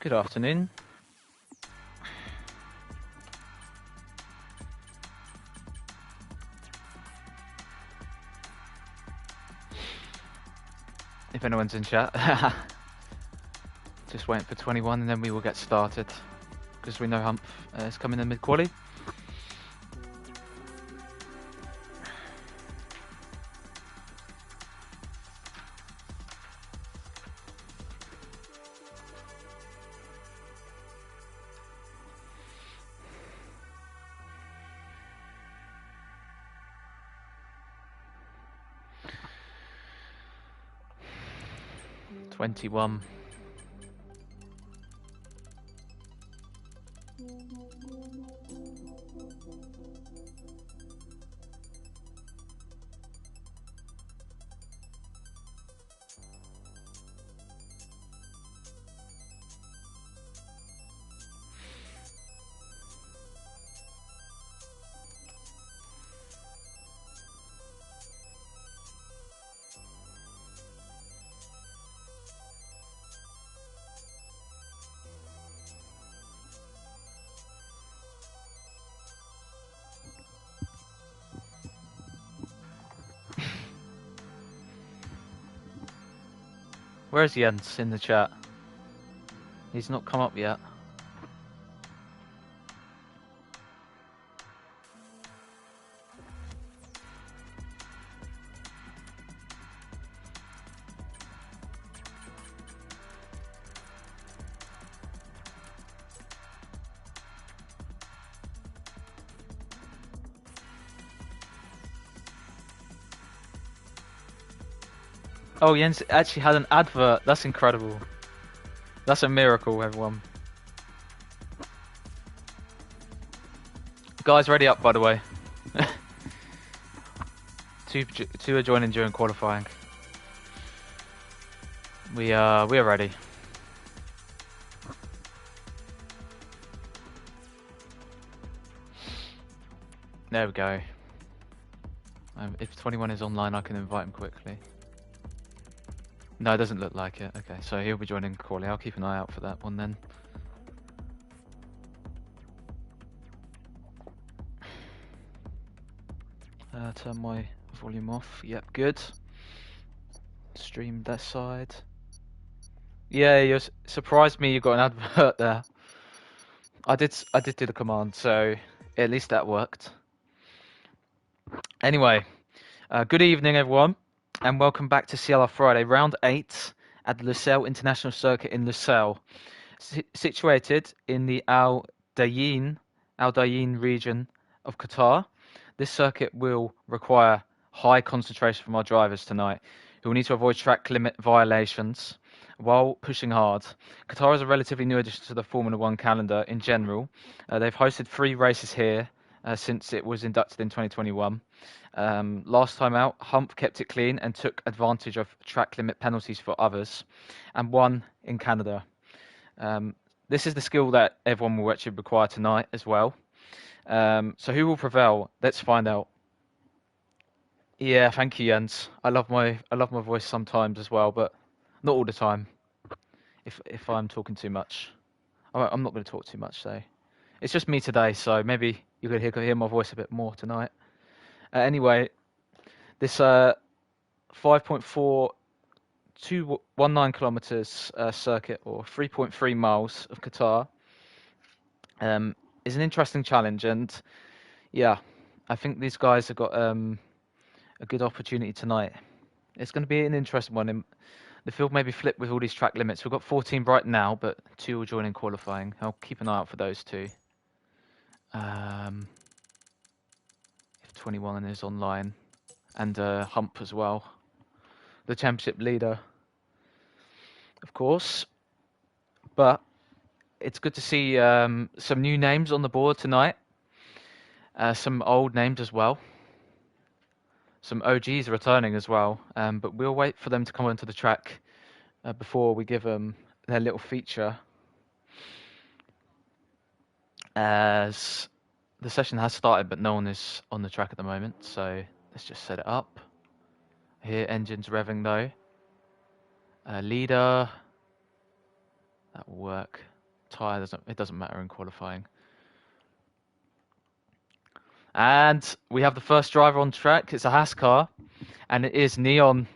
Good afternoon. If anyone's in chat, just waiting for 21 and then we will get started because we know Hump is coming in mid-quali. One. Where's Jens in the chat? He's not come up yet. Oh, Jens actually had an advert. That's incredible. That's a miracle, everyone. Guys, ready up, by the way. Two are joining during qualifying. We are ready. There we go. If 21 is online, I can invite him quickly. No, it doesn't look like it. Okay, so he'll be joining Quali. I'll keep an eye out for that one then. Turn my volume off. Yep, good. Stream that side. Yeah, you surprised me. You got an advert there. I did do the command, so at least that worked. Anyway, good evening, everyone. And welcome back to CLR Friday, round 8 at the Lusail International Circuit in Lusail. Situated in the Al Dayin region of Qatar, this circuit will require high concentration from our drivers tonight, who will need to avoid track limit violations while pushing hard. Qatar is a relatively new addition to the Formula 1 calendar in general. They've hosted 3 races here since it was inducted in 2021. Last time out, Hump kept it clean and took advantage of track limit penalties for others and won in Canada. This is the skill that everyone will actually require tonight as well. So who will prevail? Let's find out. Yeah, thank you, Jens. I love my voice sometimes as well, but not all the time. If I'm talking too much, I'm not going to talk too much. So it's just me today. So maybe you're going to hear my voice a bit more tonight. Anyway, this 5.4219 kilometers circuit, or 3.3 miles of Qatar, is an interesting challenge, and yeah, I think these guys have got a good opportunity tonight. It's going to be an interesting one. The field may be flipped with all these track limits. We've got 14 right now, but 2 will join in qualifying. I'll keep an eye out for those 2. 21 is online, and Hump as well, the championship leader, of course. But it's good to see some new names on the board tonight, some old names as well. Some OGs returning as well, but we'll wait for them to come onto the track before we give them their little feature. As the session has started, but no one is on the track at the moment, so let's just set it up. Here, engines revving though. Leader, that will work. Tyre, it doesn't matter in qualifying. And we have the first driver on track. It's a Haas car, and it is Neon.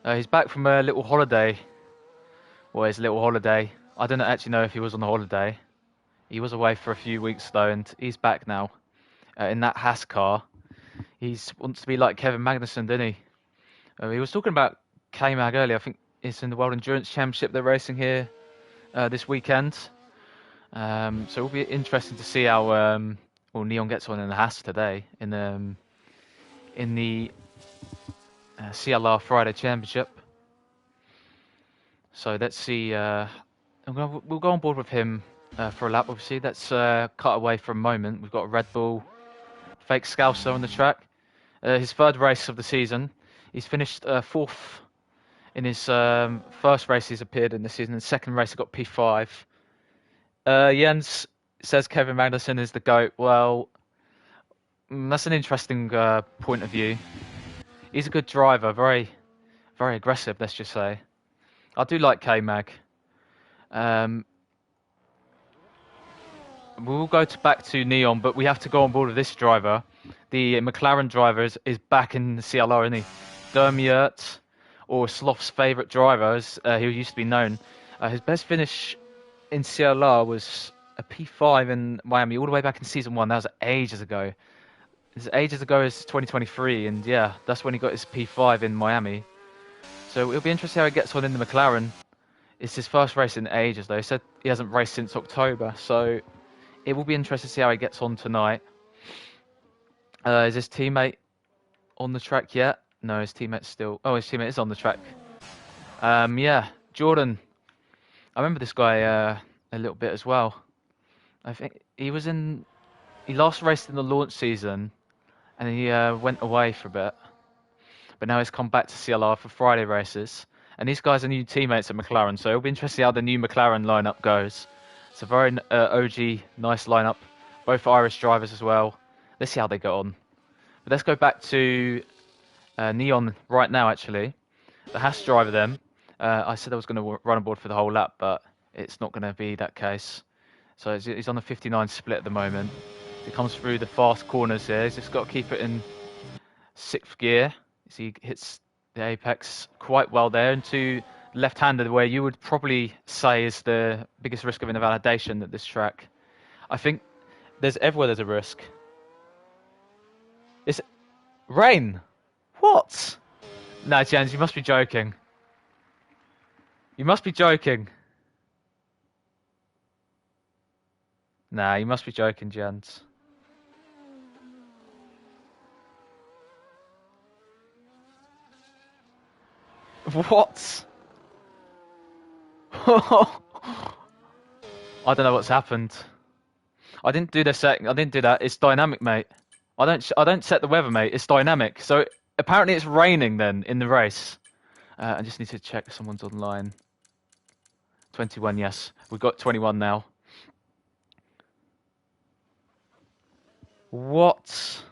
He's back from a little holiday. Well, his little holiday. I don't actually know if he was on a holiday. He was away for a few weeks though, and he's back now in that Haas car. He wants to be like Kevin Magnussen, didn't he? He was talking about K-Mag earlier. I think it's in the World Endurance Championship they're racing here this weekend. So it'll be interesting to see how Neon gets on in the Haas today in the CLR Friday Championship. So let's see. We'll go on board with him for a lap. Obviously, let's cut away for a moment. We've got a Red Bull fake Scouser on the track. His third race of the season. He's finished fourth in his first race he's appeared in this season. The second race he got P5. Jens says Kevin Magnussen is the GOAT. Well, that's an interesting point of view. He's a good driver, very, very aggressive, let's just say. I do like K-Mag. We'll go back to Neon, but we have to go on board with this driver. The McLaren driver is back in the CLR, isn't he? Dermiert, or Sloth's favourite driver, as he used to be known. His best finish in CLR was a P5 in Miami, all the way back in Season 1. That was ages ago. As ages ago as 2023, and yeah, that's when he got his P5 in Miami. So it'll be interesting how he gets on in the McLaren. It's his first race in ages, though. He said he hasn't raced since October, so it will be interesting to see how he gets on tonight. Is his teammate on the track yet? No, his teammate's still... Oh, his teammate is on the track. Yeah, Jordan. I remember this guy a little bit as well. I think he was in... He last raced in the launch season, and he went away for a bit. But now he's come back to CLR for Friday races. And these guys are new teammates at McLaren, so it'll be interesting how the new McLaren lineup goes. It's a very OG, nice lineup. Both Irish drivers as well. Let's see how they go on. But let's go back to Neon right now, actually. The Haas driver then. I said I was going to run on board for the whole lap, but it's not going to be that case. So he's on a 59 split at the moment. He comes through the fast corners here. He's just got to keep it in 6th gear. So he hits the apex quite well there into left-handed, where you would probably say is the biggest risk of invalidation at this track. I think everywhere there's a risk. It's rain. What? No, Jens, you must be joking. You must be joking. Nah, you must be joking, Jens. What? I don't know what's happened. I didn't do the setting. I didn't do that. It's dynamic, mate. I don't set the weather, mate. It's dynamic. So apparently it's raining then in the race. I just need to check if someone's online. 21, yes. We've got 21 now. What?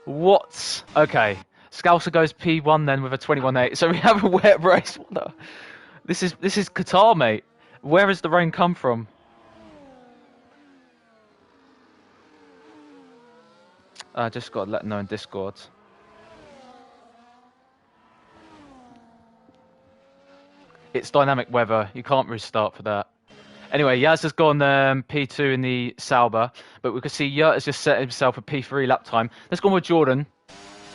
What? Okay. Scouser goes P1 then with a 21.8. So we have a wet race. What the? This is Qatar, mate. Where has the rain come from? I just got to let them know in Discord. It's dynamic weather. You can't restart for that. Anyway, Yaz has gone P2 in the Sauber, but we can see Yurt has just set himself a P3 lap time. Let's go on with Jordan,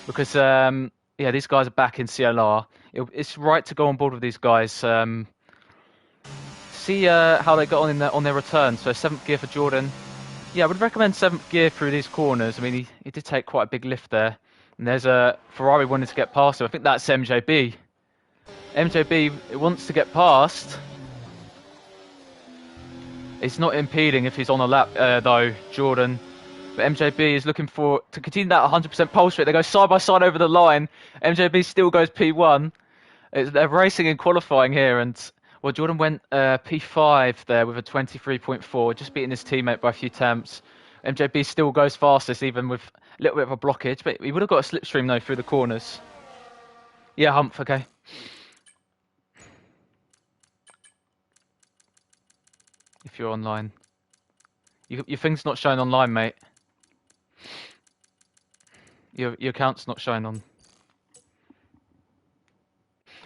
because yeah, these guys are back in CLR. It's right to go on board with these guys. See how they got on on their return. So 7th gear for Jordan. Yeah, I would recommend 7th gear through these corners. I mean, he did take quite a big lift there. And there's a Ferrari wanted to get past him. I think that's MJB. MJB wants to get past. It's not impeding if he's on a lap, though, Jordan. But MJB is looking to continue that 100% pole straight. They go side by side over the line. MJB still goes P1. They're racing in qualifying here, and well, Jordan went P5 there with a 23.4, just beating his teammate by a few temps. MJB still goes fastest, even with a little bit of a blockage, but he would have got a slipstream though through the corners. Yeah, Humph, okay. If you're online. Your thing's not showing online, mate. Your account's not showing on.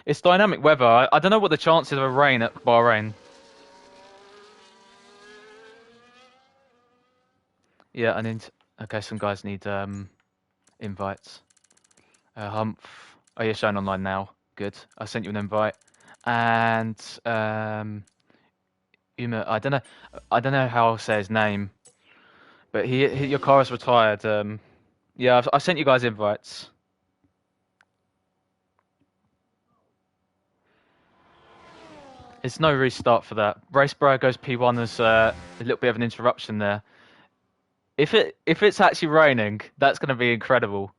It's dynamic weather. I don't know what the chances of rain at Bahrain. Yeah, okay, some guys need invites. Humph. Oh, you're showing online now. Good. I sent you an invite. And Uma, I don't know how I'll say his name, but your car is retired. Yeah, I've sent you guys invites. It's no restart for that. Raceborough goes P1 as a little bit of an interruption there. If it's actually raining, that's going to be incredible.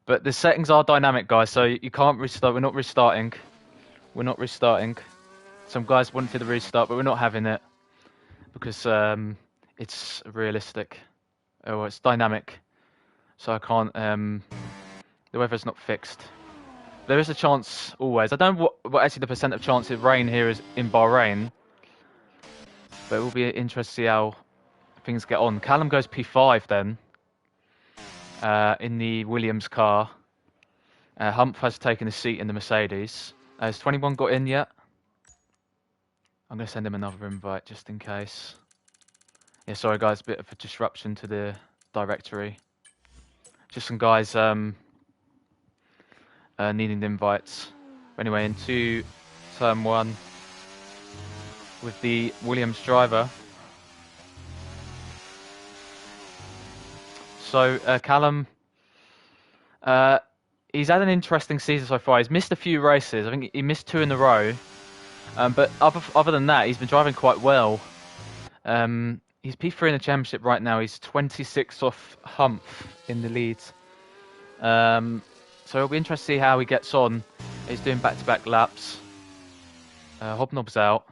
But the settings are dynamic, guys, so you can't restart. We're not restarting. We're not restarting. Some guys wanted to restart, but we're not having it because it's realistic. Oh, it's dynamic, so I can't. The weather's not fixed. There is a chance always. I don't know what actually the percent of chance of rain here is in Bahrain, but it will be interesting to see how things get on. Callum goes P5 then in the Williams car. Humph has taken a seat in the Mercedes. Has 21 got in yet? I'm going to send him another invite just in case. Yeah, sorry guys, a bit of a disruption to the directory. Just some guys needing the invites. But anyway, into turn 1 with the Williams driver. So Callum, he's had an interesting season so far. He's missed a few races. I think he missed 2 in a row. But other than that, he's been driving quite well. He's P3 in the championship right now. He's 26 off Humph in the lead. So it'll be interesting to see how he gets on. He's doing back-to-back laps. Hobnob's out.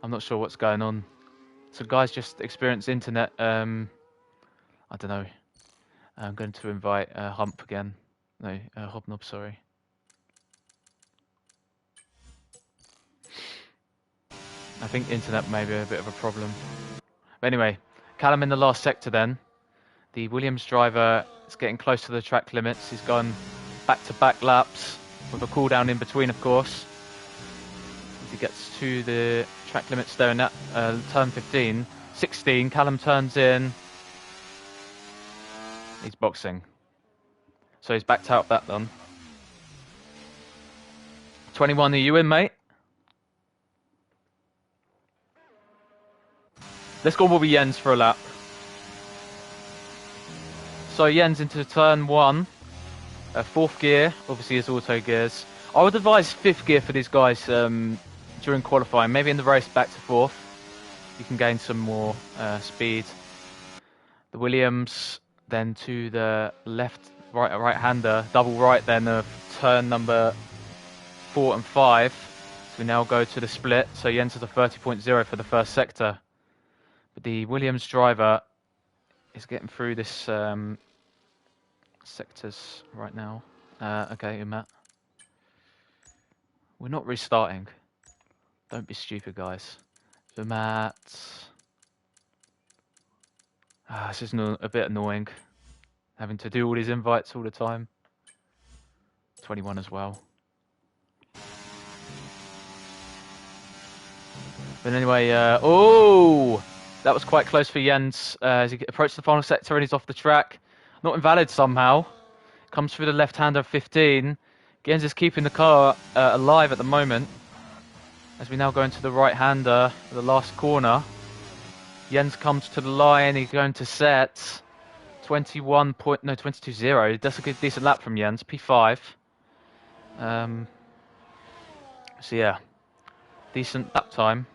I'm not sure what's going on. So guys just experience internet. I don't know. I'm going to invite Humph again. No, Hobnob, sorry. I think internet may be a bit of a problem. But anyway, Callum in the last sector then. The Williams driver is getting close to the track limits. He's gone back-to-back laps with a cool-down in between, of course. As he gets to the track limits there in that turn 15. 16, Callum turns in. He's boxing. So he's backed out that done. 21, are you in, mate? Let's go with Jens for a lap. So Jens into turn 1. 4th gear, obviously his auto gears. I would advise 5th gear for these guys during qualifying. Maybe in the race back to 4th. You can gain some more speed. The Williams then to the right-hander. Double right then of turn number 4 and 5. So we now go to the split. So Jens has a 30.0 for the first sector. But the Williams driver is getting through this sectors right now. Okay, Matt. We're not restarting. Don't be stupid, guys. So Matt. This is a bit annoying. Having to do all these invites all the time. 21 as well. But anyway, oh! That was quite close for Jens as he approached the final sector and he's off the track. Not invalid somehow. Comes through the left-hander of 15. Jens is keeping the car alive at the moment. As we now go into the right-hander, the last corner. Jens comes to the line. He's going to set 22.0. That's a good, decent lap from Jens. P5. So yeah, decent lap time.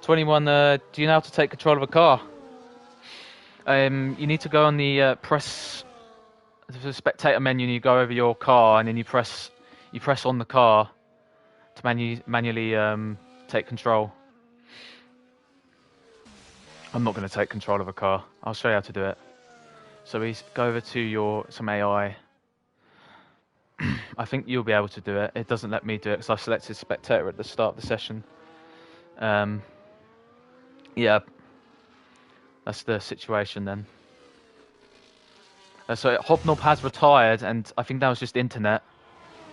21. Do you know how to take control of a car? You need to go on the press the spectator menu, and you go over your car, and then you press on the car to manually take control. I'm not going to take control of a car. I'll show you how to do it. So we go over to some AI. I think you'll be able to do it. It doesn't let me do it because I selected spectator at the start of the session. Yeah, that's the situation then. So Hobnob has retired, and I think that was just internet,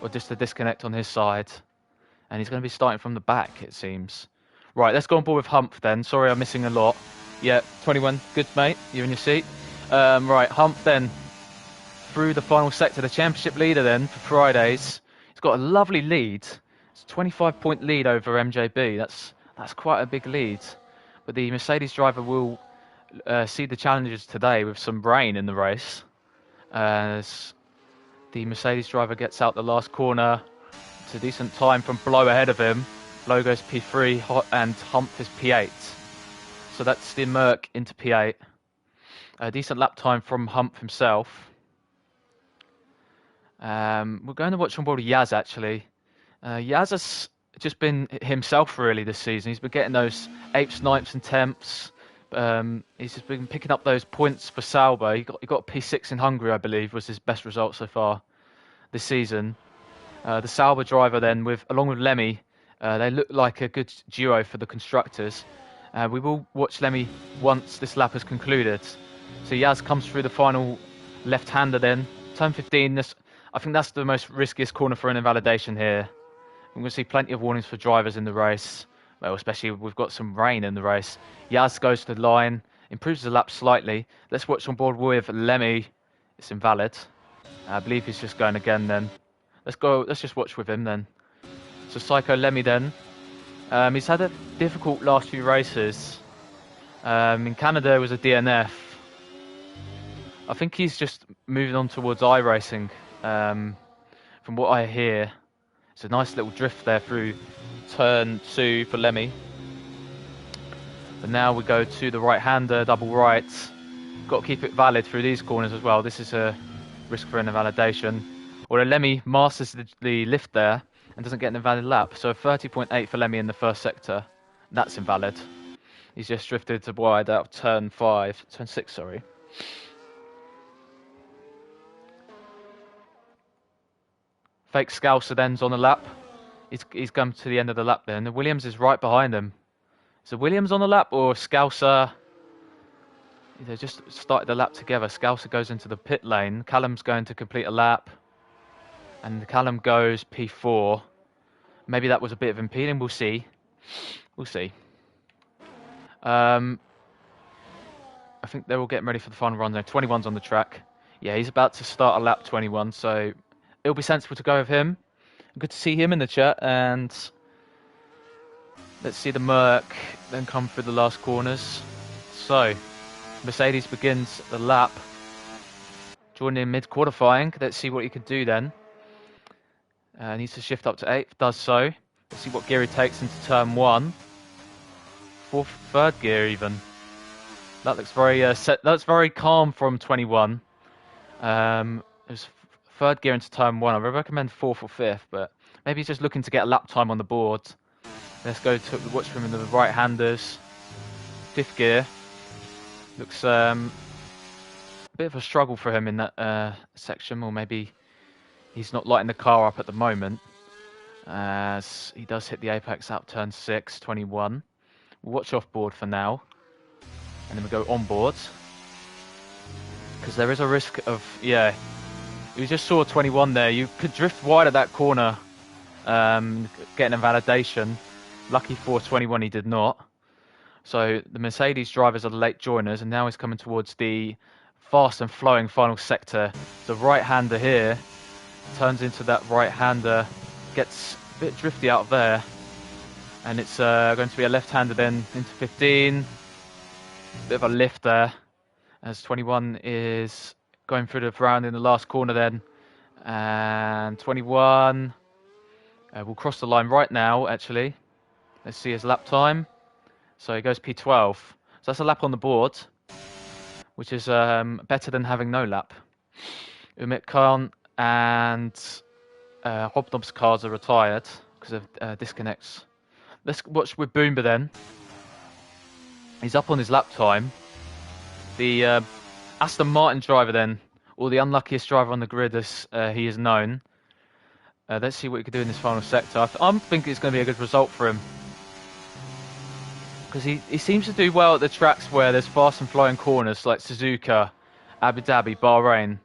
or just a disconnect on his side. And he's going to be starting from the back, it seems. Right, let's go on board with Humph then. Sorry, I'm missing a lot. Yeah, 21. Good, mate. You're in your seat. Right, Humph then. Through the final sector. The championship leader then for Fridays. He's got a lovely lead. It's a 25-point lead over MJB. That's quite a big lead. But the Mercedes driver will see the challenges today with some rain in the race. As the Mercedes driver gets out the last corner. It's a decent time from Blow ahead of him. Blow goes P3 and Humph is P8. So that's the Merc into P8. A decent lap time from Humph himself. We're going to watch on board Yaz actually. Yaz has just been himself really this season. He's been getting those 8th, 9th and 10ths. He's just been picking up those points for Sauber. He got P6 in Hungary, I believe, was his best result so far this season. The Sauber driver then, along with Lemmy, they look like a good duo for the constructors. We will watch Lemmy once this lap has concluded. So Yaz comes through the final left-hander then. Turn 15, I think that's the most riskiest corner for an invalidation here. We're going to see plenty of warnings for drivers in the race. Well, especially we've got some rain in the race. Yaz goes to the line, improves the lap slightly. Let's watch on board with Lemmy. It's invalid. I believe he's just going again then. Let's just watch with him then. So Psycho Lemmy then. He's had a difficult last few races. In Canada it was a DNF. I think he's just moving on towards iRacing. From what I hear. It's a nice little drift there through turn 2 for Lemmy. But now we go to the right-hander, double right. Got to keep it valid through these corners as well. This is a risk for an invalidation. Although Lemmy masters the lift there and doesn't get an invalid lap. So 30.8 for Lemmy in the first sector. That's invalid. He's just drifted to wide out of turn 6, sorry. Fake Scouser then's on the lap. He's come to the end of the lap there. And the Williams is right behind him. Is it Williams on the lap or Scouser? They just started the lap together. Scouser goes into the pit lane. Callum's going to complete a lap. And Callum goes P4. Maybe that was a bit of impeding. We'll see. We'll see. I think they're all getting ready for the final run there. 21's on the track. Yeah, he's about to start a lap 21, so it'll be sensible to go with him. Good to see him in the chat, and let's see the Merc then come through the last corners. So, Mercedes begins the lap. Joining in mid-qualifying. Let's see what he can do then. Needs to shift up to 8th, does so. Let's see what gear he takes into turn 1. Third gear even. That looks very that's very calm from 21. There's third gear into turn 1. I would recommend 4th or 5th, but maybe he's just looking to get a lap time on the board. Let's go to watch from the right-handers. 5th gear. Looks a bit of a struggle for him in that section, or maybe he's not lighting the car up at the moment. As he does hit the apex out turn 6, 21. We'll watch off board for now. And then we go on board. Because there is a risk of, yeah, you just saw 21 there. You could drift wide at that corner, get an invalidation. Lucky for 21 he did not. So the Mercedes drivers are the late joiners, and now he's coming towards the fast and flowing final sector. The right-hander here turns into that right-hander, gets a bit drifty out there, and it's going to be a left-hander then into 15. Bit of a lift there, as 21 is going through the round in the last corner then, and 21 will cross the line right now, actually. Let's see his lap time. So he goes P12. So that's a lap on the board, which is better than having no lap. Umit Khan and Hobnob's cars are retired because of disconnects. Let's watch with Boomba then. He's up on his lap time. The Aston Martin driver then, or the unluckiest driver on the grid as he is known. Let's see what he can do in this final sector. I'm thinking it's going to be a good result for him, because he seems to do well at the tracks where there's fast and flowing corners like Suzuka, Abu Dhabi, Bahrain,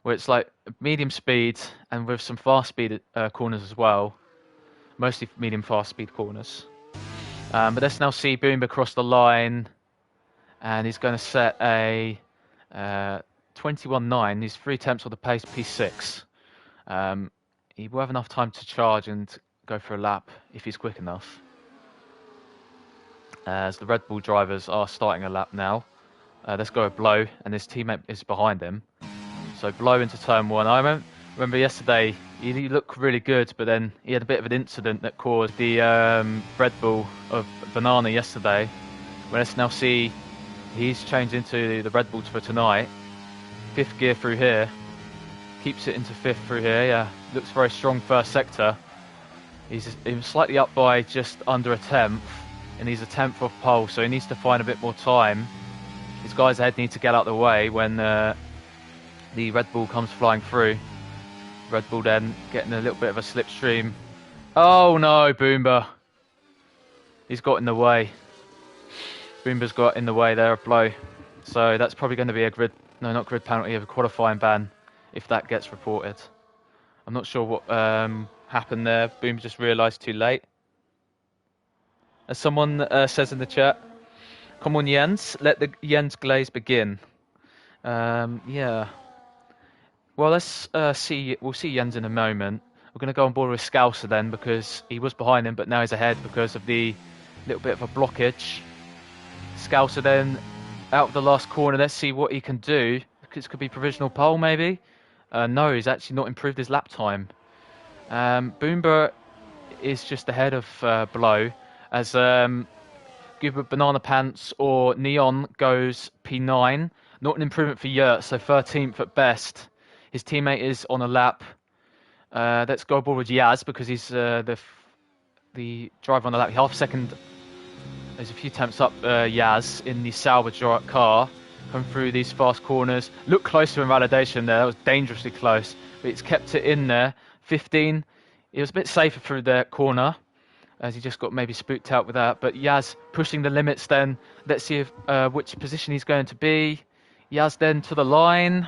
where it's like medium speed and with some fast speed corners as well. Mostly medium fast speed corners. But let's now see Boomba cross the line, and he's going to set a 21.9. He's 3 attempts on the pace, P6. He will have enough time to charge and go for a lap if he's quick enough. As the Red Bull drivers are starting a lap now. Let's go with Blow, and his teammate is behind him. So Blow into turn 1. I remember yesterday he looked really good, but then he had a bit of an incident that caused the Red Bull of Banana yesterday. Well, let's now see he's changed into the Red Bull for tonight. 5th gear through here. Keeps it into 5th through here, yeah. Looks very strong first sector. He's slightly up by just under a 10th, and he's a 10th off pole, so he needs to find a bit more time. His guys ahead need to get out of the way when the Red Bull comes flying through. Red Bull then getting a little bit of a slipstream. Oh no, Boomba. He's got in the way. Boomba's got in the way there of Blow. So that's probably going to be a grid, no, not grid penalty, of a qualifying ban if that gets reported. I'm not sure what happened there. Boomba just realised too late. As someone says in the chat, come on Jens, let the Jens glaze begin. Yeah. Well, let's see. We'll see Jens in a moment. We're going to go on board with Scouser then, because he was behind him, but now he's ahead because of the little bit of a blockage. Scouser then out of the last corner. Let's see what he can do. This could be provisional pole, maybe. No, he's actually not improved his lap time. Boomba is just ahead of Blow, as Gilbert Banana Pants or Neon goes P9. Not an improvement for Yurt, so 13th at best. His teammate is on a lap. Let's go aboard with Yaz, because he's the driver on the lap. Half second. There's a few attempts up Yaz in the salvage car. Come through these fast corners. Look close to invalidation there. That was dangerously close. But it's kept it in there. 15. It was a bit safer through the corner, as he just got maybe spooked out with that. But Yaz pushing the limits then. Let's see which position he's going to be. Yaz then to the line.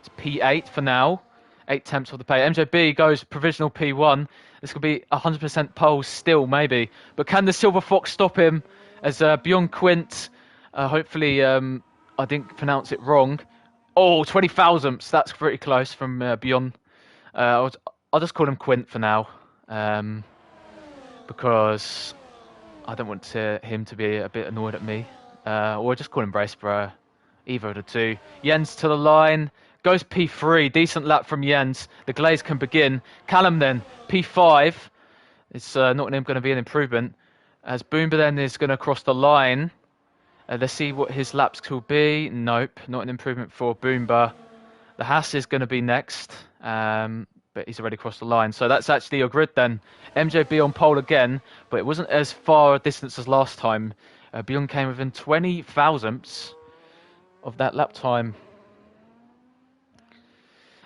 It's P8 for now. 8 attempts for the pay. MJB goes provisional P1. This could be 100% pole still, maybe. But can the Silver Fox stop him? As Bjorn Quint, hopefully I didn't pronounce it wrong. Oh, 20 thousandths. That's pretty close from Bjorn. I'll just call him Quint for now. Because I don't want him to be a bit annoyed at me. Or just call him Braceborough. Either of the two. Jens to the line. Goes P3. Decent lap from Jens. The glaze can begin. Callum then. P5. It's not going to be an improvement. As Boomba then is going to cross the line. Let's see what his laps will be. Nope. Not an improvement for Boomba. The Haas is going to be next. But he's already crossed the line. So that's actually your grid then. MJB on pole again. But it wasn't as far a distance as last time. Bjorn came within 20 thousandths of that lap time.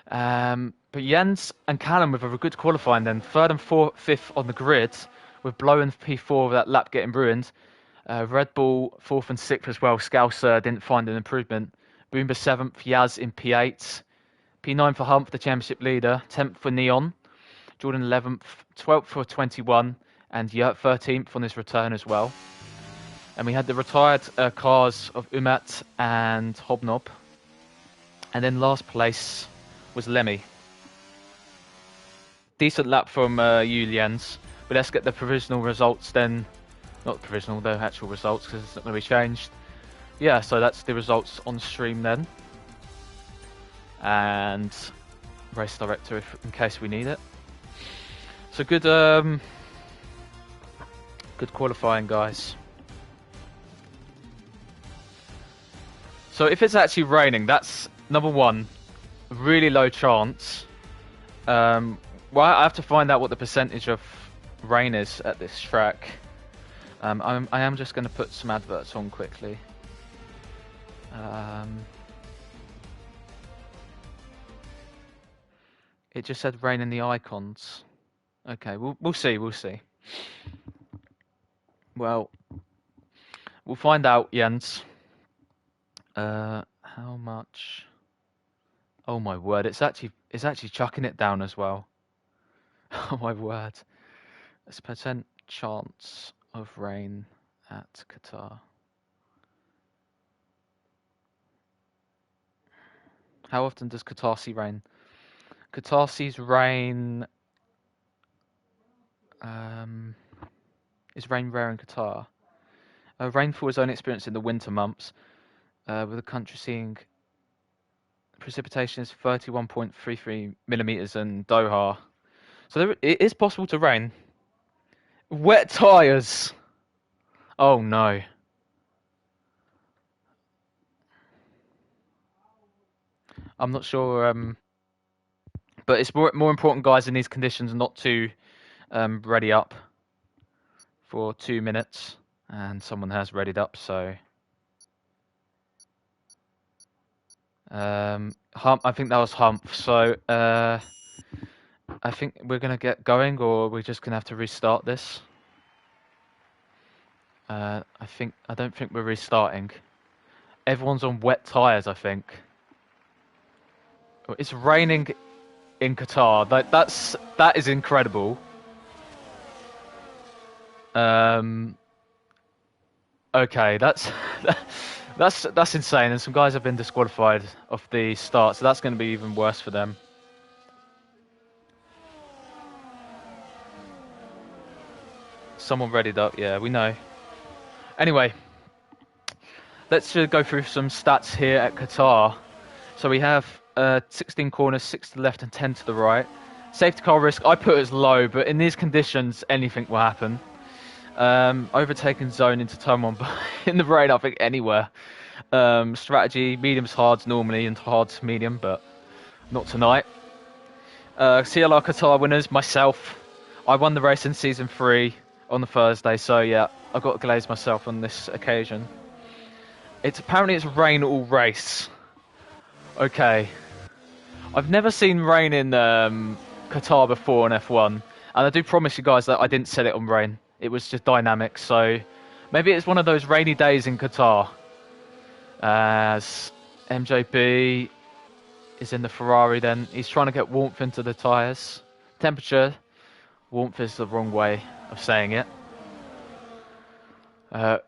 But Jens and Callum with a good qualifying then. 3rd and 5th on the grid, with Blow and P4 with that lap getting ruined. Red Bull 4th and 6th as well. Scouser didn't find an improvement. Boomba 7th, Yaz in P8. P9 for Hump, the championship leader. 10th for Neon. Jordan 11th. 12th for 21. And Yurt 13th on his return as well. And we had the retired cars of Umat and Hobnob. And then last place was Lemmy. Decent lap from you, Jens. But let's get the provisional results then. Not provisional, the actual results, because it's not going to be changed. Yeah, so that's the results on stream then. And race director in case we need it. So good good qualifying, guys. So if it's actually raining, that's number one, really low chance. Well, I have to find out what the percentage of rain is at this track. I am just going to put some adverts on quickly. It just said rain in the icons. Okay, we'll see. Well, we'll find out, Jens. How much? Oh my word! It's actually chucking it down as well. Oh my word! It's percent chance of rain at Qatar. How often does Qatar see rain? Qatar sees rain. Is rain rare in Qatar? Rainfall is only experienced in the winter months, with the country seeing precipitation is 31.33 millimeters in Doha. So it is possible to rain. Wet tires. Oh no. I'm not sure. But it's more important, guys, in these conditions not to ready up for 2 minutes. And someone has readied up, so Hump. I think that was Hump. So I think we're gonna get going, or we're just gonna have to restart this. I don't think we're restarting. Everyone's on wet tires, I think. It's raining in Qatar. That is incredible. Okay, that's insane. And some guys have been disqualified off the start, so that's going to be even worse for them. Someone readied up, yeah, we know. Anyway, let's go through some stats here at Qatar. So we have 16 corners, 6 to the left and 10 to the right. Safety car risk, I put as low, but in these conditions, anything will happen. Overtaken zone into turn 1, but in the rain, I think anywhere. Strategy, medium's hards normally, and hard's medium, but not tonight. CLR Qatar winners, myself. I won the race in Season 3 on the Thursday, so yeah, I got to glaze myself on this occasion. Apparently it's rain all race. Okay. I've never seen rain in Qatar before in F1, and I do promise you guys that I didn't set it on rain. It was just dynamic, so maybe it's one of those rainy days in Qatar. As MJB is in the Ferrari then. He's trying to get warmth into the tyres. Temperature. Warmth is the wrong way of saying it.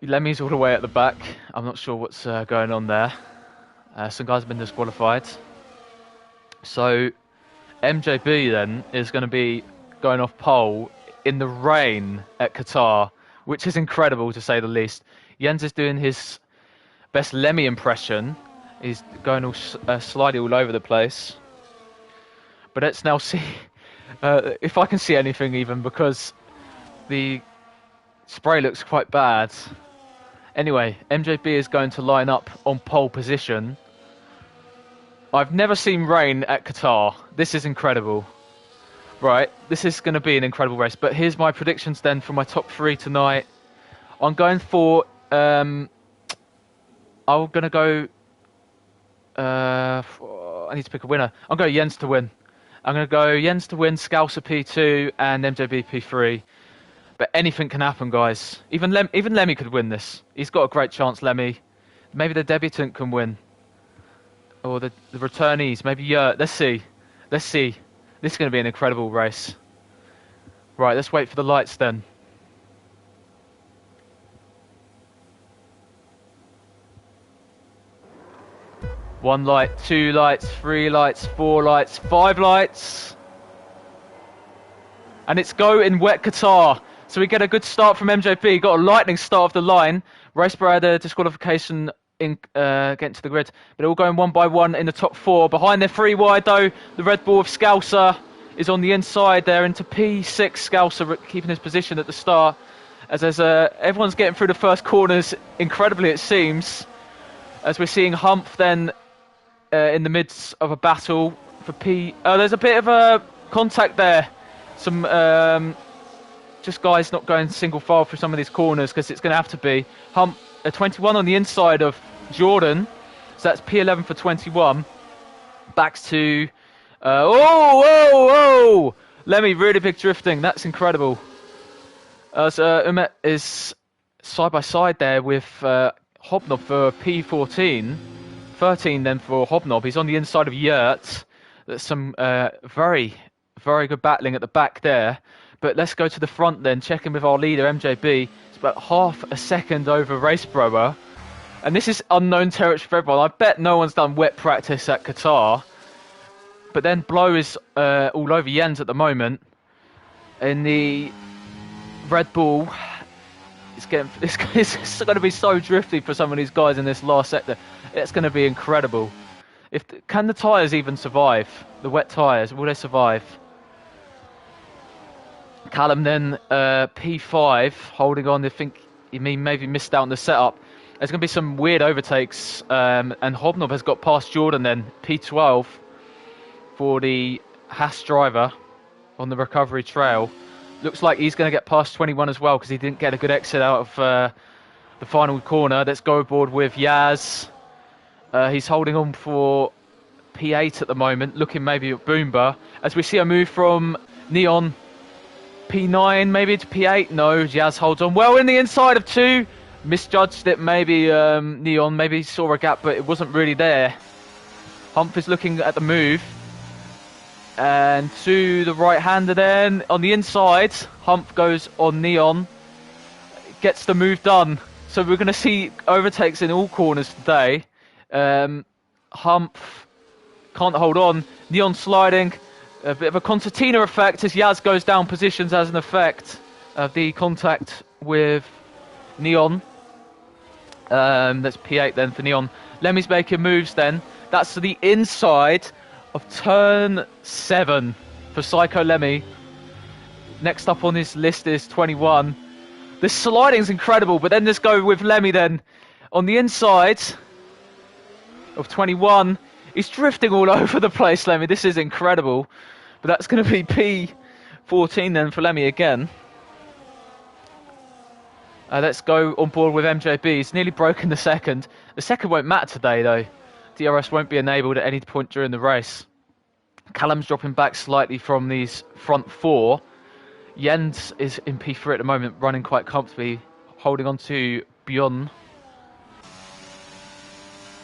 Lemmy's all the way at the back. I'm not sure what's going on there. Some guys have been disqualified. So MJB then is going to be going off pole in the rain at Qatar, which is incredible to say the least. Jens is doing his best Lemmy impression. He's going all slidey all over the place. But let's now see if I can see anything even, because the spray looks quite bad. Anyway, MJB is going to line up on pole position. I've never seen rain at Qatar. This is incredible. Right, this is going to be an incredible race. But here's my predictions then for my top 3 tonight. I'm going for... I'm going to go... I need to pick a winner. I'm going Jens to win. I'm going to go Jens to win, Scouser P2 and MJB P3. But anything can happen, guys. Even Lemmy could win this. He's got a great chance, Lemmy. Maybe the debutant can win. Or the returnees. Maybe Yurt. Let's see. This is going to be an incredible race. Right, let's wait for the lights then. One light, 2 lights, 3 lights, 4 lights, 5 lights. And it's go in wet Qatar. So we get a good start from MJP. Got a lightning start of the line. Raceborough had a disqualification in getting to the grid. But all going one by one in the top 4. Behind their 3 wide though, the Red Bull of Scouser is on the inside there into P6. Scouser keeping his position at the start. As there's everyone's getting through the first corners incredibly, it seems. As we're seeing Humph then in the midst of a battle for P. There's a bit of a contact there. Some just guys not going single file through some of these corners because it's going to have to be. Humph 21 on the inside of Jordan. So that's P11 for 21. Backs to... Lemmy, really big drifting. That's incredible. So Umet is side by side there with Hobnob for P14. 13 then for Hobnob. He's on the inside of Yurt. There's some very, very good battling at the back there. But let's go to the front then, checking with our leader, MJB. It's about half a second over Raceborough. And this is unknown territory for everyone. I bet no one's done wet practice at Qatar. But then Blow is all over Jens at the moment. In the Red Bull, it's going to be so drifty for some of these guys in this last sector. It's going to be incredible. Can the tyres even survive? The wet tyres, will they survive? Callum then P5 holding on. I think he maybe missed out on the setup. There's going to be some weird overtakes, and Hobnob has got past Jordan then P12 for the Haas driver on the recovery trail. Looks like he's going to get past 21 as well because he didn't get a good exit out of the final corner. Let's go aboard with Yaz. He's holding on for P8 at the moment, looking maybe at Boomba. As we see a move from Neon P9 maybe to P8. No, Yaz holds on well in the inside of 2. Misjudged it maybe, Neon maybe saw a gap, but it wasn't really there. Humph is looking at the move. And to the right-hander then, on the inside, Humph goes on Neon. Gets the move done. So we're going to see overtakes in all corners today. Humph can't hold on. Neon sliding. A bit of a concertina effect as Yaz goes down positions as an effect of the contact with Neon. That's P8 then for Neon. Lemmy's making moves then. That's to the inside of turn 7 for Psycho Lemmy. Next up on his list is 21. This sliding's incredible, but then let's go with Lemmy then. On the inside of 21. He's drifting all over the place, Lemmy. This is incredible. But that's going to be P14 then for Lemmy again. Let's go on board with MJB. He's nearly broken the second. The second won't matter today, though. DRS won't be enabled at any point during the race. Callum's dropping back slightly from these front 4. Jens is in P3 at the moment, running quite comfortably, holding on to Bjorn.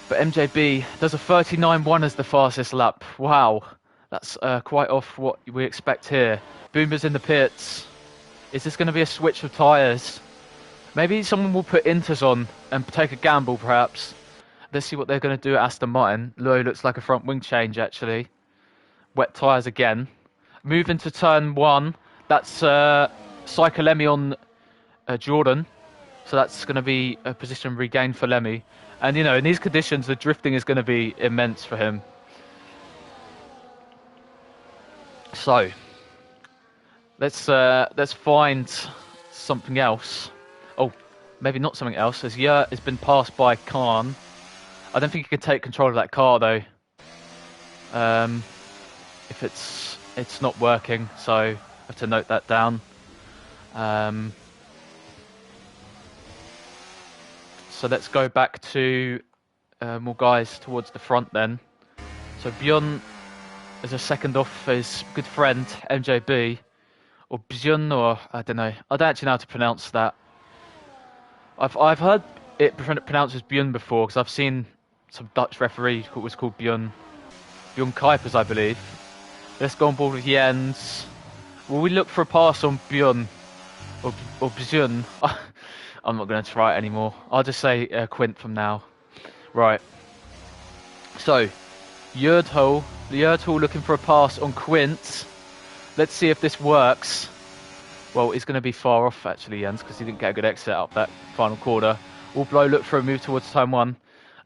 But MJB does a 39.1 as the fastest lap. Wow, that's quite off what we expect here. Boomer's in the pits. Is this going to be a switch of tyres? Maybe someone will put Inters on and take a gamble, perhaps. Let's see what they're going to do at Aston Martin. Low looks like a front wing change, actually. Wet tyres again. Move into turn 1. That's Psycho Lemmy on Jordan. So that's going to be a position regained for Lemmy. And, you know, in these conditions, the drifting is going to be immense for him. So, let's find something else. Oh, maybe not something else, as Yurt has been passed by Khan. I don't think he can take control of that car, though. If it's not working, so I have to note that down. So let's go back to more guys towards the front then. So Bjorn is a second off his good friend, MJB. Or Bjorn, or I don't know. I don't actually know how to pronounce that. I've heard it pronounced as Bjorn before, because I've seen some Dutch referee who was called Bjorn Kuipers, I believe. Let's go on board with Jens. Will we look for a pass on Bjorn? Or Bjorn? I'm not going to try it anymore. I'll just say Quint from now. Right. So, Yurdhul looking for a pass on Quint. Let's see if this works. Well, he's going to be far off, actually, Jens, because he didn't get a good exit up that final corner. Will Blow look for a move towards turn 1.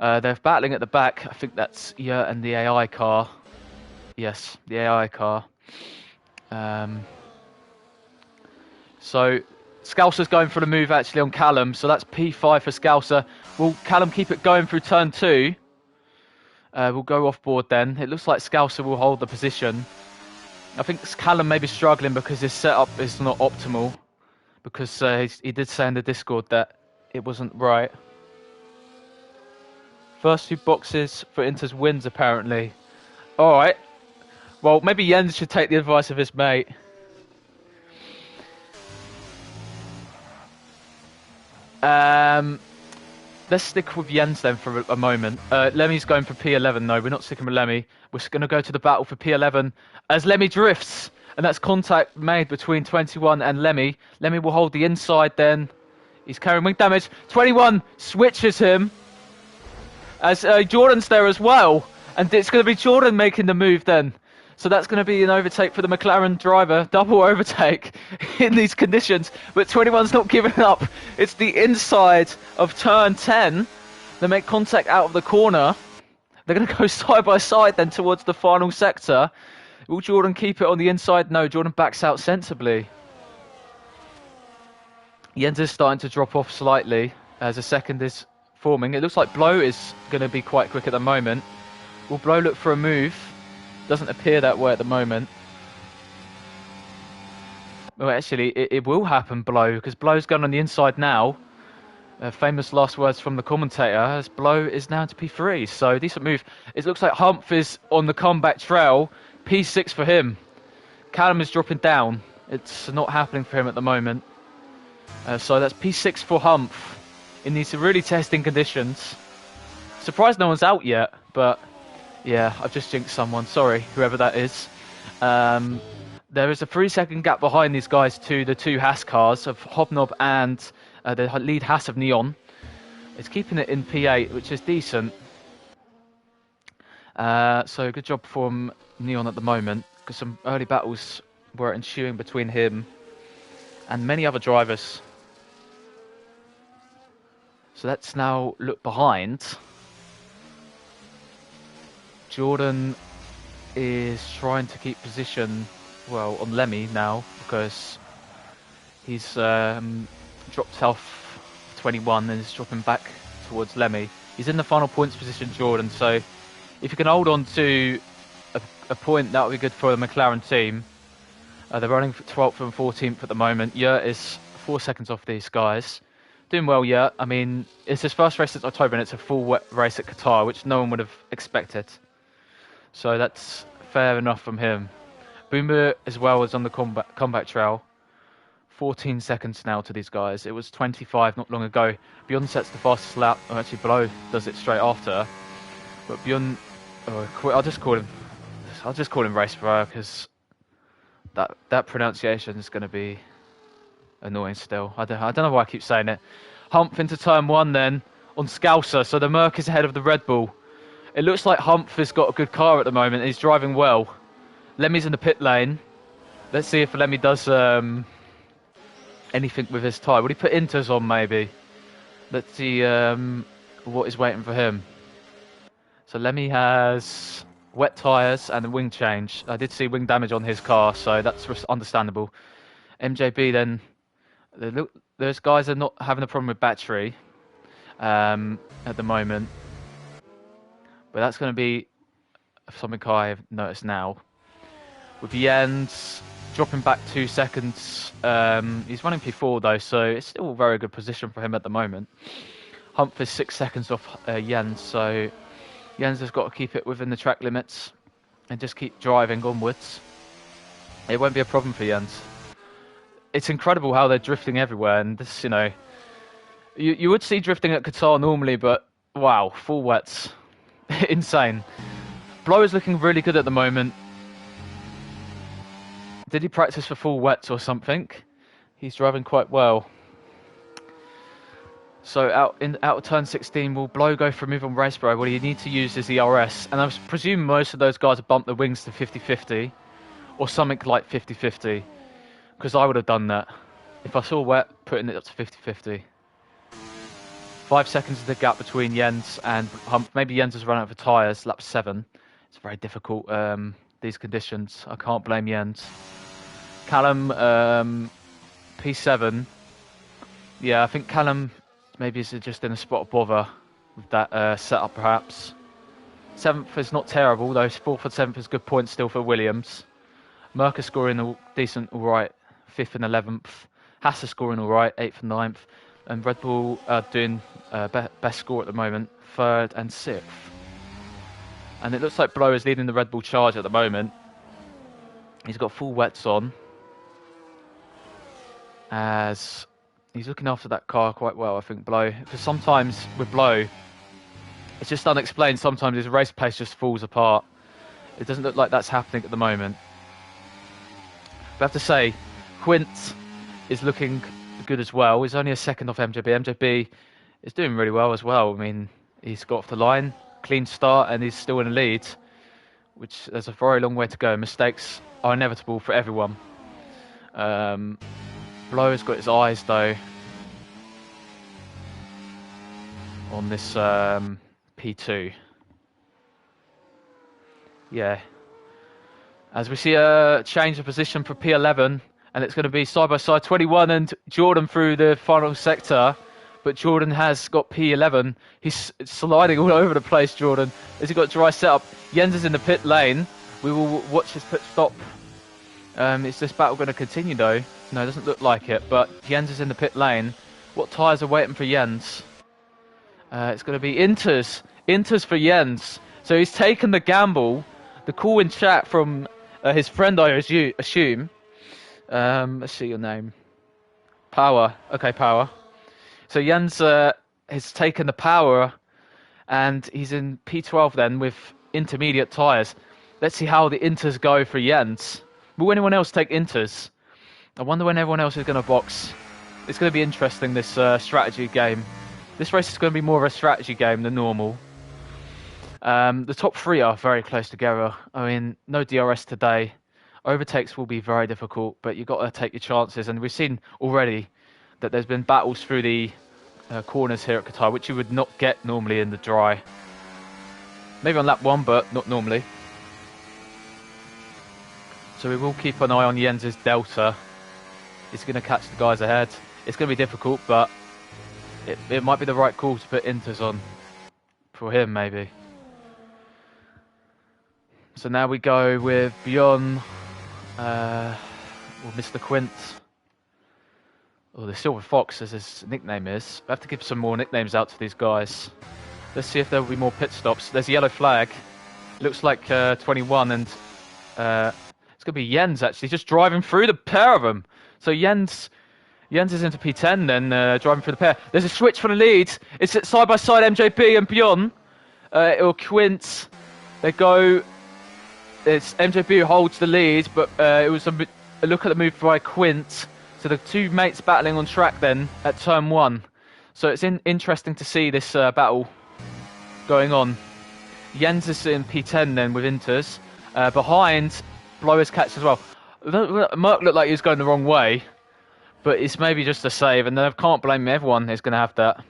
They're battling at the back. I think that's Yurt and the AI car. Yes, the AI car. So Scouser's going for the move, actually, on Callum. So that's P5 for Scouser. Will Callum keep it going through turn 2? We'll go off board then. It looks like Scouser will hold the position. I think Callum may be struggling because his setup is not optimal. Because he did say in the Discord that it wasn't right. First 2 boxes for Inter's wins, apparently. Alright. Well, maybe Jens should take the advice of his mate. Let's stick with Jens then for a moment. Lemmy's going for P11. No, we're not sticking with Lemmy. We're going to go to the battle for P11 as Lemmy drifts. And that's contact made between 21 and Lemmy. Lemmy will hold the inside then. He's carrying wing damage. 21 switches him. As Jordan's there as well. And it's going to be Jordan making the move then. So that's going to be an overtake for the McLaren driver. Double overtake in these conditions. But 21's not giving up. It's the inside of turn 10. They make contact out of the corner. They're going to go side by side then towards the final sector. Will Jordan keep it on the inside? No, Jordan backs out sensibly. Jens is starting to drop off slightly as a second is forming. It looks like Blow is going to be quite quick at the moment. Will Blow look for a move? Doesn't appear that way at the moment. Well, actually, it will happen, Blow, because Blow's going on the inside now. Famous last words from the commentator, as Blow is now to P3. So, decent move. It looks like Humph is on the comeback trail. P6 for him. Callum is dropping down. It's not happening for him at the moment. So, that's P6 for Humph in these really testing conditions. Surprised no one's out yet, but... yeah, I've just jinxed someone. Sorry, whoever that is. There is a 3-second gap behind these guys to the 2 Haas cars of Hobnob and the lead Haas of Neon. It's keeping it in P8, which is decent. So good job from Neon at the moment, because some early battles were ensuing between him and many other drivers. So let's now look behind. Jordan is trying to keep position, well, on Lemmy now, because he's dropped off 21 and is dropping back towards Lemmy. He's in the final points position, Jordan, so if you can hold on to a point, that would be good for the McLaren team. They're running for 12th and 14th at the moment. Yurt is 4 seconds off these guys. Doing well, Yurt. I mean, it's his first race since October, and it's a full wet race at Qatar, which no one would have expected. So that's fair enough from him. Boomer as well is on the comeback trail. 14 seconds now to these guys. It was 25 not long ago. Bjorn sets the fastest lap. Oh, actually, Blow does it straight after. But Bjorn, I'll just call him Race Bro, because that pronunciation is going to be annoying still. I don't know why I keep saying it. Humph into turn 1 then on Scouser. So the Merc is ahead of the Red Bull. It looks like Humph has got a good car at the moment. He's driving well. Lemmy's in the pit lane. Let's see if Lemmy does anything with his tyre. Would he put Inters on maybe? Let's see what is waiting for him. So Lemmy has wet tyres and a wing change. I did see wing damage on his car, so that's understandable. MJB then, those guys are not having a problem with battery at the moment. But that's going to be something I've noticed now. With Jens dropping back 2 seconds. He's running P4 though, so it's still a very good position for him at the moment. Humph is 6 seconds off Jens, so Jens has got to keep it within the track limits and just keep driving onwards. It won't be a problem for Jens. It's incredible how they're drifting everywhere, and this, you know, you would see drifting at Qatar normally, but wow, full wets. Insane. Blow is looking really good at the moment. Did he practice for full wets or something? He's driving quite well. So out of turn 16, will Blow go for a move on Race Bro? What you need to use is the RS, and I presume most of those guys have bumped the wings to 50-50 or something like 50-50. because I would have done that. If I saw wet, putting it up to 50-50. 5 seconds is the gap between Jens and Hump. Maybe Jens has run out of tyres, lap 7. It's very difficult, these conditions. I can't blame Jens. Callum, P7. Yeah, I think Callum maybe is just in a spot of bother with that setup, perhaps. 7th is not terrible, though 4th and 7th is good points still for Williams. Merker scoring a decent, alright, 5th and 11th. Hasser scoring alright, 8th and 9th. And Red Bull are doing best score at the moment, 3rd and 6th. And it looks like Blow is leading the Red Bull charge at the moment. He's got full wets on, as he's looking after that car quite well, I think, Blow. Because sometimes with Blow, it's just unexplained. Sometimes his race pace just falls apart. It doesn't look like that's happening at the moment. But I have to say, Quint is looking good as well. He's only a second off MJB. MJB is doing really well as well. I mean, he's got off the line, clean start, and he's still in the lead, which there's a very long way to go. Mistakes are inevitable for everyone. Blow has got his eyes, though, on this P2. Yeah. As we see a change of position for P11, and it's going to be side by side 21 and Jordan through the final sector. But Jordan has got P11. He's sliding all over the place, Jordan. Has he got dry setup? Jens is in the pit lane. We will watch his pit stop. Is this battle going to continue, though? No, it doesn't look like it. But Jens is in the pit lane. What tyres are waiting for Jens? It's going to be Inters. Inters for Jens. So he's taken the gamble. The call in chat from his friend, I assume. Let's see your name. Power. Okay, Power. So Jens has taken the Power, and he's in P12 then with intermediate tyres. Let's see how the Inters go for Jens. Will anyone else take Inters? I wonder when everyone else is going to box. It's going to be interesting, this strategy game. This race is going to be more of a strategy game than normal. The top 3 are very close together. I mean, no DRS today. Overtakes will be very difficult, but you've got to take your chances. And we've seen already that there's been battles through the corners here at Qatar, which you would not get normally in the dry. Maybe on lap 1, but not normally. So we will keep an eye on Jens's delta. He's going to catch the guys ahead. It's going to be difficult, but it might be the right call to put Inters on. For him, maybe. So now we go with Bjorn, or Mr. Quint, or the Silver Fox, as his nickname is. I have to give some more nicknames out to these guys. Let's see if there will be more pit stops. There's a yellow flag. Looks like 21, and it's going to be Jens, actually, just driving through the pair of them. So Jens is into P10 then, driving through the pair. There's a switch for the lead. It's at side by side MJB and Bjorn. Or Quint. They go. It's MJB who holds the lead, but it was a look at the move by Quint. So the two mates battling on track then at turn 1. So it's interesting to see this battle going on. Jens is in P10 then with Inters. Behind, Blower's catch as well. Merck looked like he was going the wrong way, but it's maybe just a save, and I can't blame him. Everyone is going to have that.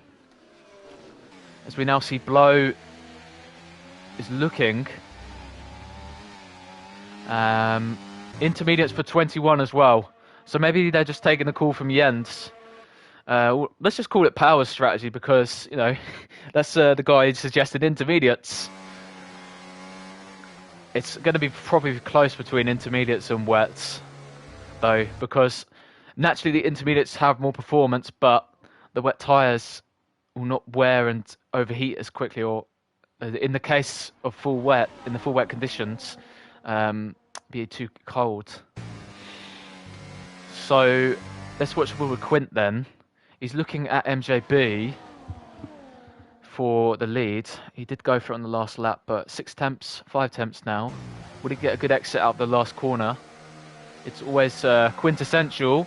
As we now see Blow is looking. Intermediates for 21 as well. So maybe they're just taking the call from Jens. Let's just call it power strategy because, you know, that's the guy who suggested intermediates. It's going to be probably close between intermediates and wets, though, because naturally the intermediates have more performance, but the wet tyres will not wear and overheat as quickly, or in the case of full wet conditions, be too cold. So let's watch Wilbur Quint then. He's looking at MJB for the lead. He did go for it on the last lap, but 6 temps, 5 temps now. Would he get a good exit out of the last corner? It's always quintessential.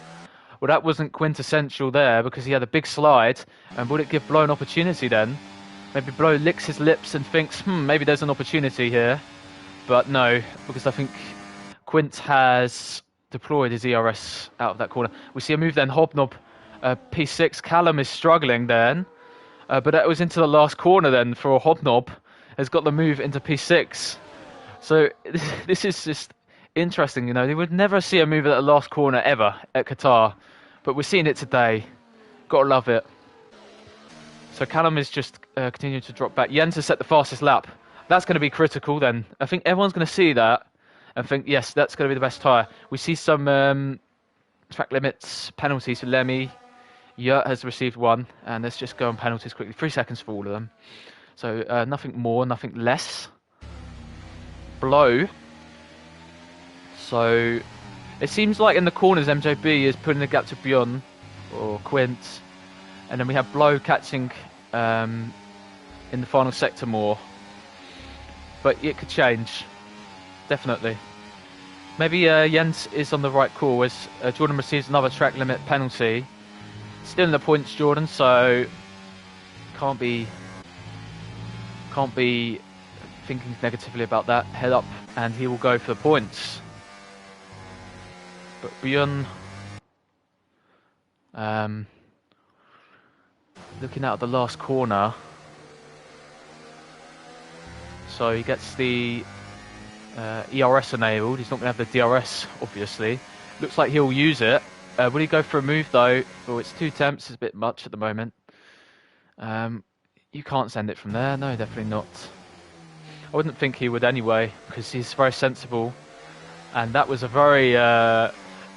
Well, that wasn't quintessential there because he had a big slide. And would it give Blow an opportunity then? Maybe Blow licks his lips and thinks, maybe there's an opportunity here. But no, because I think Quint has deployed his ERS out of that corner. We see a move then, Hobnob, P6. Callum is struggling then, but that was into the last corner then for Hobnob. Has got the move into P6. So this is just interesting, you know. They would never see a move at the last corner ever at Qatar, but we're seeing it today. Gotta love it. So Callum is just continuing to drop back. Jens has set the fastest lap. That's going to be critical then. I think everyone's going to see that and think, yes, that's going to be the best tyre. We see some track limits, penalties for Lemmy. Yurt has received one, and let's just go on penalties quickly. 3 seconds for all of them. So nothing more, nothing less. Blow. So it seems like in the corners MJB is putting the gap to Bjorn or Quint, and then we have Blow catching in the final sector more, but it could change, definitely. Maybe Jens is on the right call as Jordan receives another track limit penalty. Still in the points, Jordan, so can't be thinking negatively about that. Head up, and he will go for the points. But Bjorn, looking out at the last corner, so he gets the ERS enabled. He's not going to have the DRS, obviously. Looks like he'll use it. Will he go for a move though? Oh, it's 2 attempts. It's a bit much at the moment. You can't send it from there. No, definitely not. I wouldn't think he would anyway, because he's very sensible. And that was a very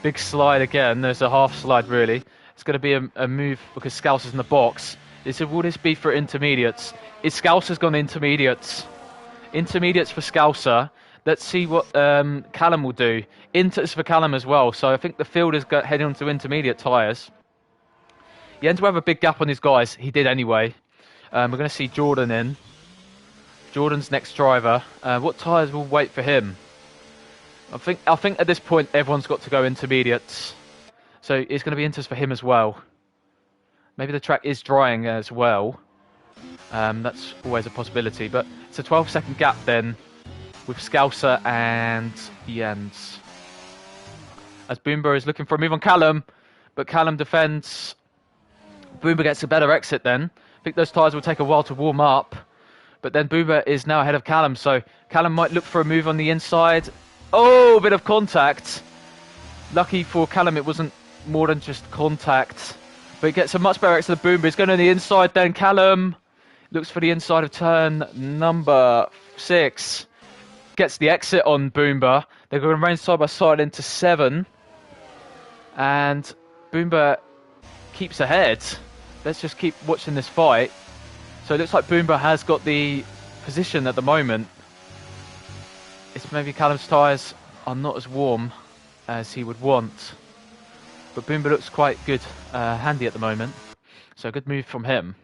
big slide again. There's a half slide really. It's going to be a move because Scouse is in the box. Will this be for intermediates? Is Scouser's gone intermediates? Intermediates for Scouser. Let's see what Callum will do. Inters for Callum as well. So I think the field is heading on to intermediate tyres. Jens will have a big gap on his guys. He did anyway. We're going to see Jordan in. Jordan's next driver. What tyres will wait for him? I think at this point everyone's got to go intermediates. So it's going to be inters for him as well. Maybe the track is drying as well. That's always a possibility. But it's a 12-second gap then with Scouser and Jens. As Boomba is looking for a move on Callum, but Callum defends. Boomba gets a better exit then. I think those tyres will take a while to warm up, but then Boomba is now ahead of Callum, so Callum might look for a move on the inside. Oh, a bit of contact. Lucky for Callum it wasn't more than just contact, but he gets a much better exit than Boomba. He's going on the inside then. Callum looks for the inside of turn number 6. Gets the exit on Boomba. They're going to rain side by side into 7. And Boomba keeps ahead. Let's just keep watching this fight. So it looks like Boomba has got the position at the moment. It's maybe Callum's tyres are not as warm as he would want. But Boomba looks quite good, handy at the moment. So a good move from him.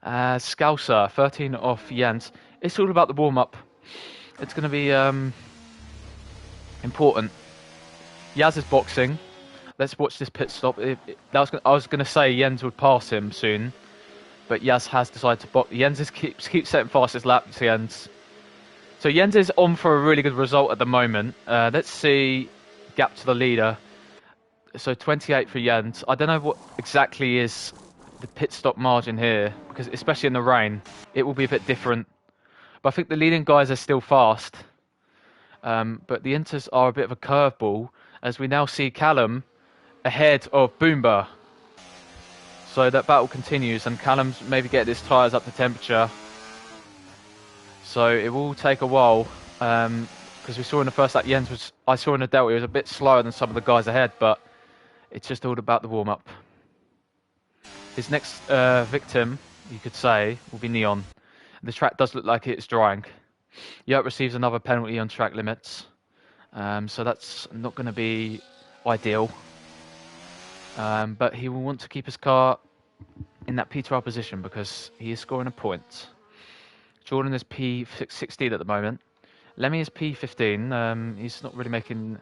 Scouser, 13 off Jens. It's all about the warm-up. It's going to be important. Yaz is boxing. Let's watch this pit stop. I was going to say Jens would pass him soon, but Yaz has decided to box. Jens keeps setting fastest lap to Jens. So Jens is on for a really good result at the moment. Let's see gap to the leader. So 28 for Jens. I don't know what exactly is the pit stop margin here, because especially in the rain, it will be a bit different. But I think the leading guys are still fast. But the inters are a bit of a curveball, as we now see Callum ahead of Boomba. So that battle continues, and Callum's maybe getting his tyres up to temperature. So it will take a while, because we saw in the first lap, I saw in the Delta, he was a bit slower than some of the guys ahead, but it's just all about the warm-up. His next victim, you could say, will be Neon. The track does look like it's drying. Yurt receives another penalty on track limits, so that's not going to be ideal. But he will want to keep his car in that P12 position because he is scoring a point. Jordan is P16 at the moment. Lemmy is P15. He's not really making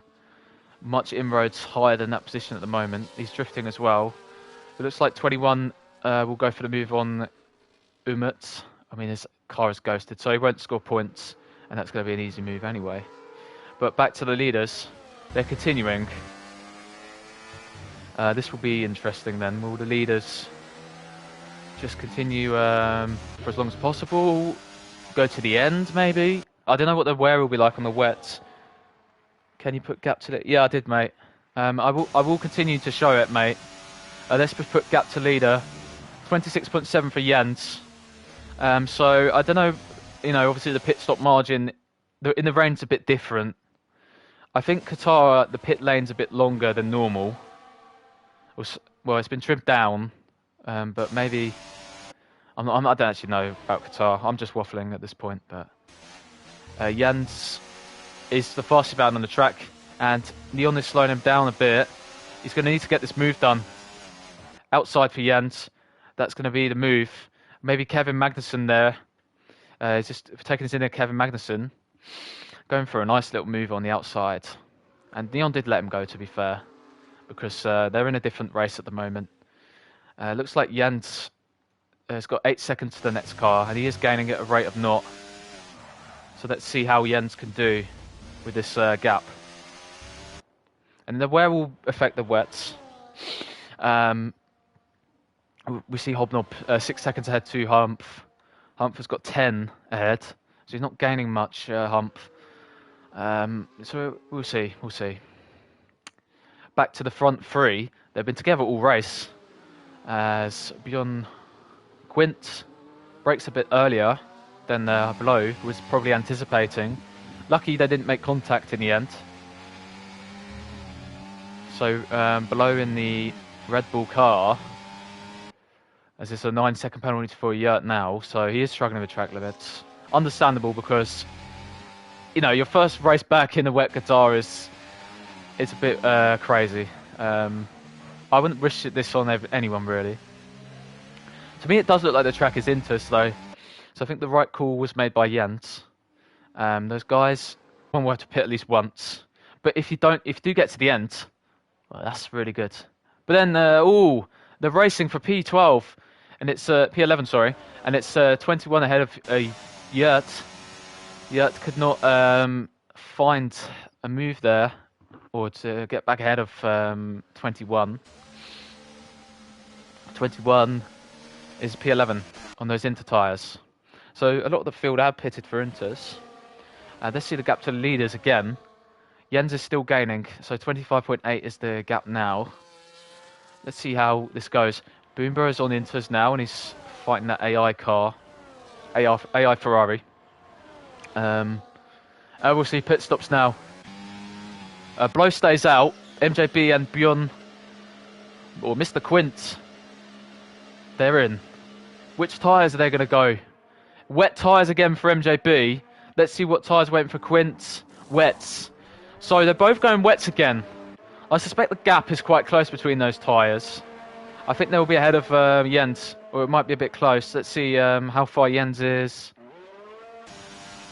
much inroads higher than that position at the moment. He's drifting as well. It looks like 21 will go for the move on Umut. I mean, his car is ghosted, so he won't score points, and that's going to be an easy move anyway. But back to the leaders. they're continuing. This will be interesting then. Will the leaders just continue for as long as possible? Go to the end, maybe? I don't know what the wear will be like on the wets. Can you put gap to the... Yeah, I did, mate. I will continue to show it, mate. Let's just put gap to leader. 26.7 for Jens. So, I don't know, obviously the pit stop margin in the rain's a bit different. I think Qatar, the pit lane's a bit longer than normal. Well, it's been trimmed down, but maybe... I don't actually know about Qatar. I'm just waffling at this point, but... Jens is the fastest man on the track, and Neon is slowing him down a bit. He's going to need to get this move done. Outside for Jens. That's going to be the move. Maybe Kevin Magnussen there. He's just taking us in there, Kevin Magnussen. Going for a nice little move on the outside. And Neon did let him go, to be fair, because they're in a different race at the moment. Looks like Jens has got 8 seconds to the next car, and he is gaining at a rate of 0. So let's see how Jens can do with this gap. And the wear will affect the wets. We see Hobnob 6 seconds ahead to Humph. Humph has got 10 ahead, so he's not gaining much, Humph. So we'll see. Back to the front three. They've been together all race. As Bjorn Quint brakes a bit earlier than Below, who was probably anticipating. Lucky they didn't make contact in the end. So Below in the Red Bull car, as it's a 9-second penalty for Yurt now, so he is struggling with track limits. Understandable, because your first race back in the wet Qatar is a bit crazy. I wouldn't wish this on anyone, really. To me, it does look like the track is Intus, though. So I think the right call was made by Jens. Those guys, one will have to pit at least once. But if you do get to the end, well, that's really good. But then, they're racing for P12, and it's P11, sorry, and it's 21 ahead of Yurt. Yurt could not find a move there, or to get back ahead of 21. 21 is P11 on those Inter tyres. So a lot of the field have pitted for Inters. Let's see the gap to the leaders again. Jens is still gaining, so 25.8 is the gap now. Let's see how this goes. Boomborough is on Inters now, and he's fighting that AI car. AI Ferrari. We'll see pit stops now. Blow stays out. MJB and Bjorn, or Mr. Quint, they're in. Which tyres are they going to go? Wet tyres again for MJB. Let's see what tyres waiting for Quint. Wets. So they're both going wets again. I suspect the gap is quite close between those tyres. I think they'll be ahead of Jens, or it might be a bit close. Let's see how far Jens is.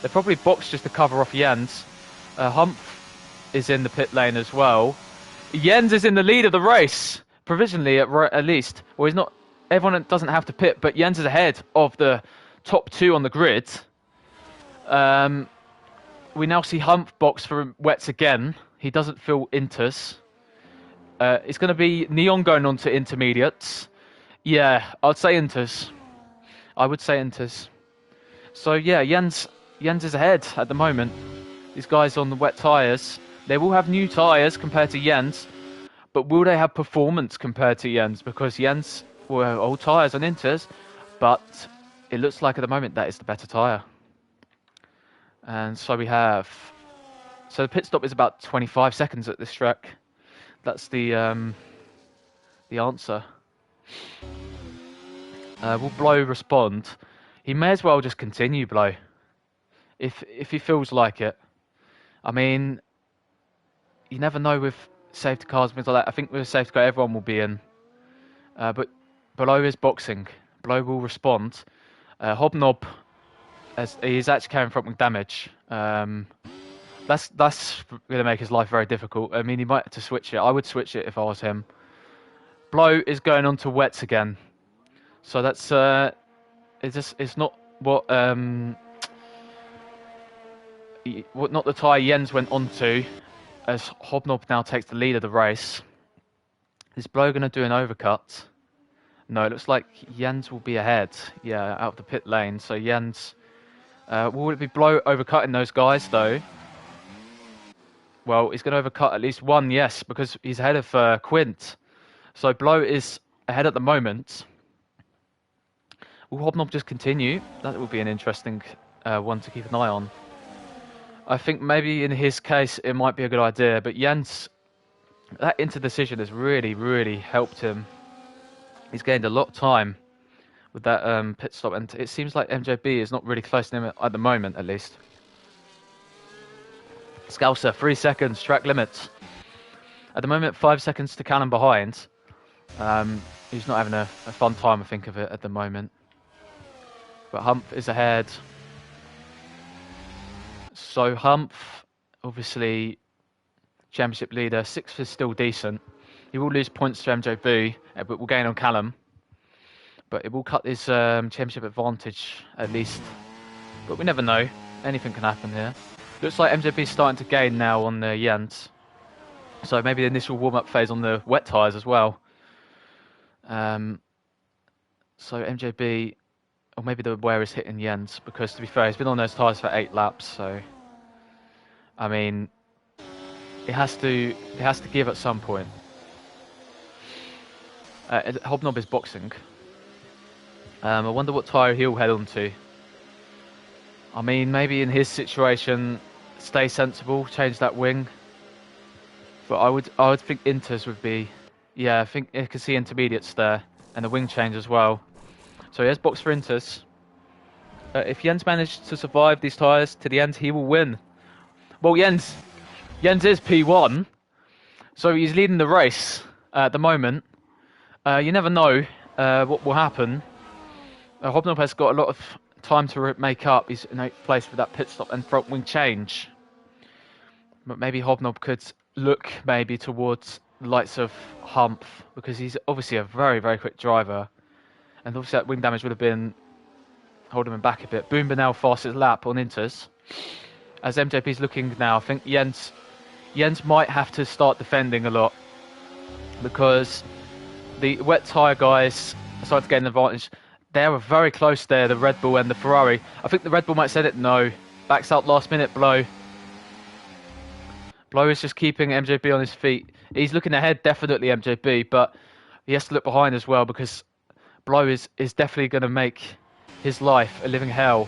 They're probably boxed just to cover off Jens. Humph is in the pit lane as well. Jens is in the lead of the race, provisionally at least. Well, he's not. Everyone doesn't have to pit, but Jens is ahead of the top two on the grid. We now see Humph box for wets again. He doesn't feel Inters. It's going to be Neon going on to intermediates. Yeah, I'd say Inters. I would say Inters. So yeah, Jens is ahead at the moment. These guys on the wet tyres. They will have new tyres compared to Jens, but will they have performance compared to Jens? Because Jens will have old tyres on Inters, but it looks like at the moment that is the better tyre. And so we have... So the pit stop is about 25 seconds at this track. That's the answer. Will Blow respond? He may as well just continue, Blow, if he feels like it. I mean, you never know with safety cars and things like that. I think with a safety car, everyone will be in. But Blow is boxing. Blow will respond. Hobnob, as he's actually carrying front wing damage. That's going to make his life very difficult. I mean, he might have to switch it. I would switch it if I was him. Blow is going on to wets again. So that's it's not what not the tyre Jens went on to. as Hobnob now takes the lead of the race. Is Blow going to do an overcut? No, it looks like Jens will be ahead. Yeah, out of the pit lane. So Jens... will it be Blow overcutting those guys, though? Well, he's going to overcut at least one, yes, because he's ahead of Quint. So Blow is ahead at the moment. Will Hobnob just continue? That would be an interesting one to keep an eye on. I think maybe in his case it might be a good idea, but Jens, that interdecision has really, really helped him. He's gained a lot of time with that pit stop, and it seems like MJB is not really close to him at the moment, at least. Scouser, 3 seconds, track limits. At the moment, 5 seconds to Callum behind. He's not having a fun time, I think, of it at the moment. But Humph is ahead. So Humph, obviously, championship leader. 6th is still decent. He will lose points to MJB, but will gain on Callum. But it will cut his championship advantage, at least. But we never know. Anything can happen here. Looks like MJB is starting to gain now on the Jens. So maybe the initial warm-up phase on the wet tyres as well. So MJB... Or maybe the wear is hitting Jens, because to be fair, he's been on those tyres for 8 laps, so... I mean... It has to give at some point. Hobnob is boxing. I wonder what tyre he'll head on to. I mean, maybe in his situation, stay sensible, change that wing. But I would think Inters would be... Yeah, I think you can see intermediates there, and the wing change as well. So he has box for Inters. If Jens managed to survive these tyres to the end, he will win. Well, Jens is P1, so he's leading the race at the moment. You never know what will happen. Hobnob has got a lot of time to make up. He's in 8th place with that pit stop and front wing change. But maybe Hobnob could look maybe towards the likes of Humph, because he's obviously a very, very quick driver. And obviously that wing damage would have been holding him back a bit. Boomba now fastest lap on Inters. As MJP's looking now, I think Jens might have to start defending a lot, because the wet tyre guys started to gain an advantage. They were very close there, the Red Bull and the Ferrari. I think the Red Bull might set it no. Backs out last minute, Blow. Blow is just keeping MJB on his feet. He's looking ahead, definitely MJB, but he has to look behind as well, because Blow is definitely going to make his life a living hell.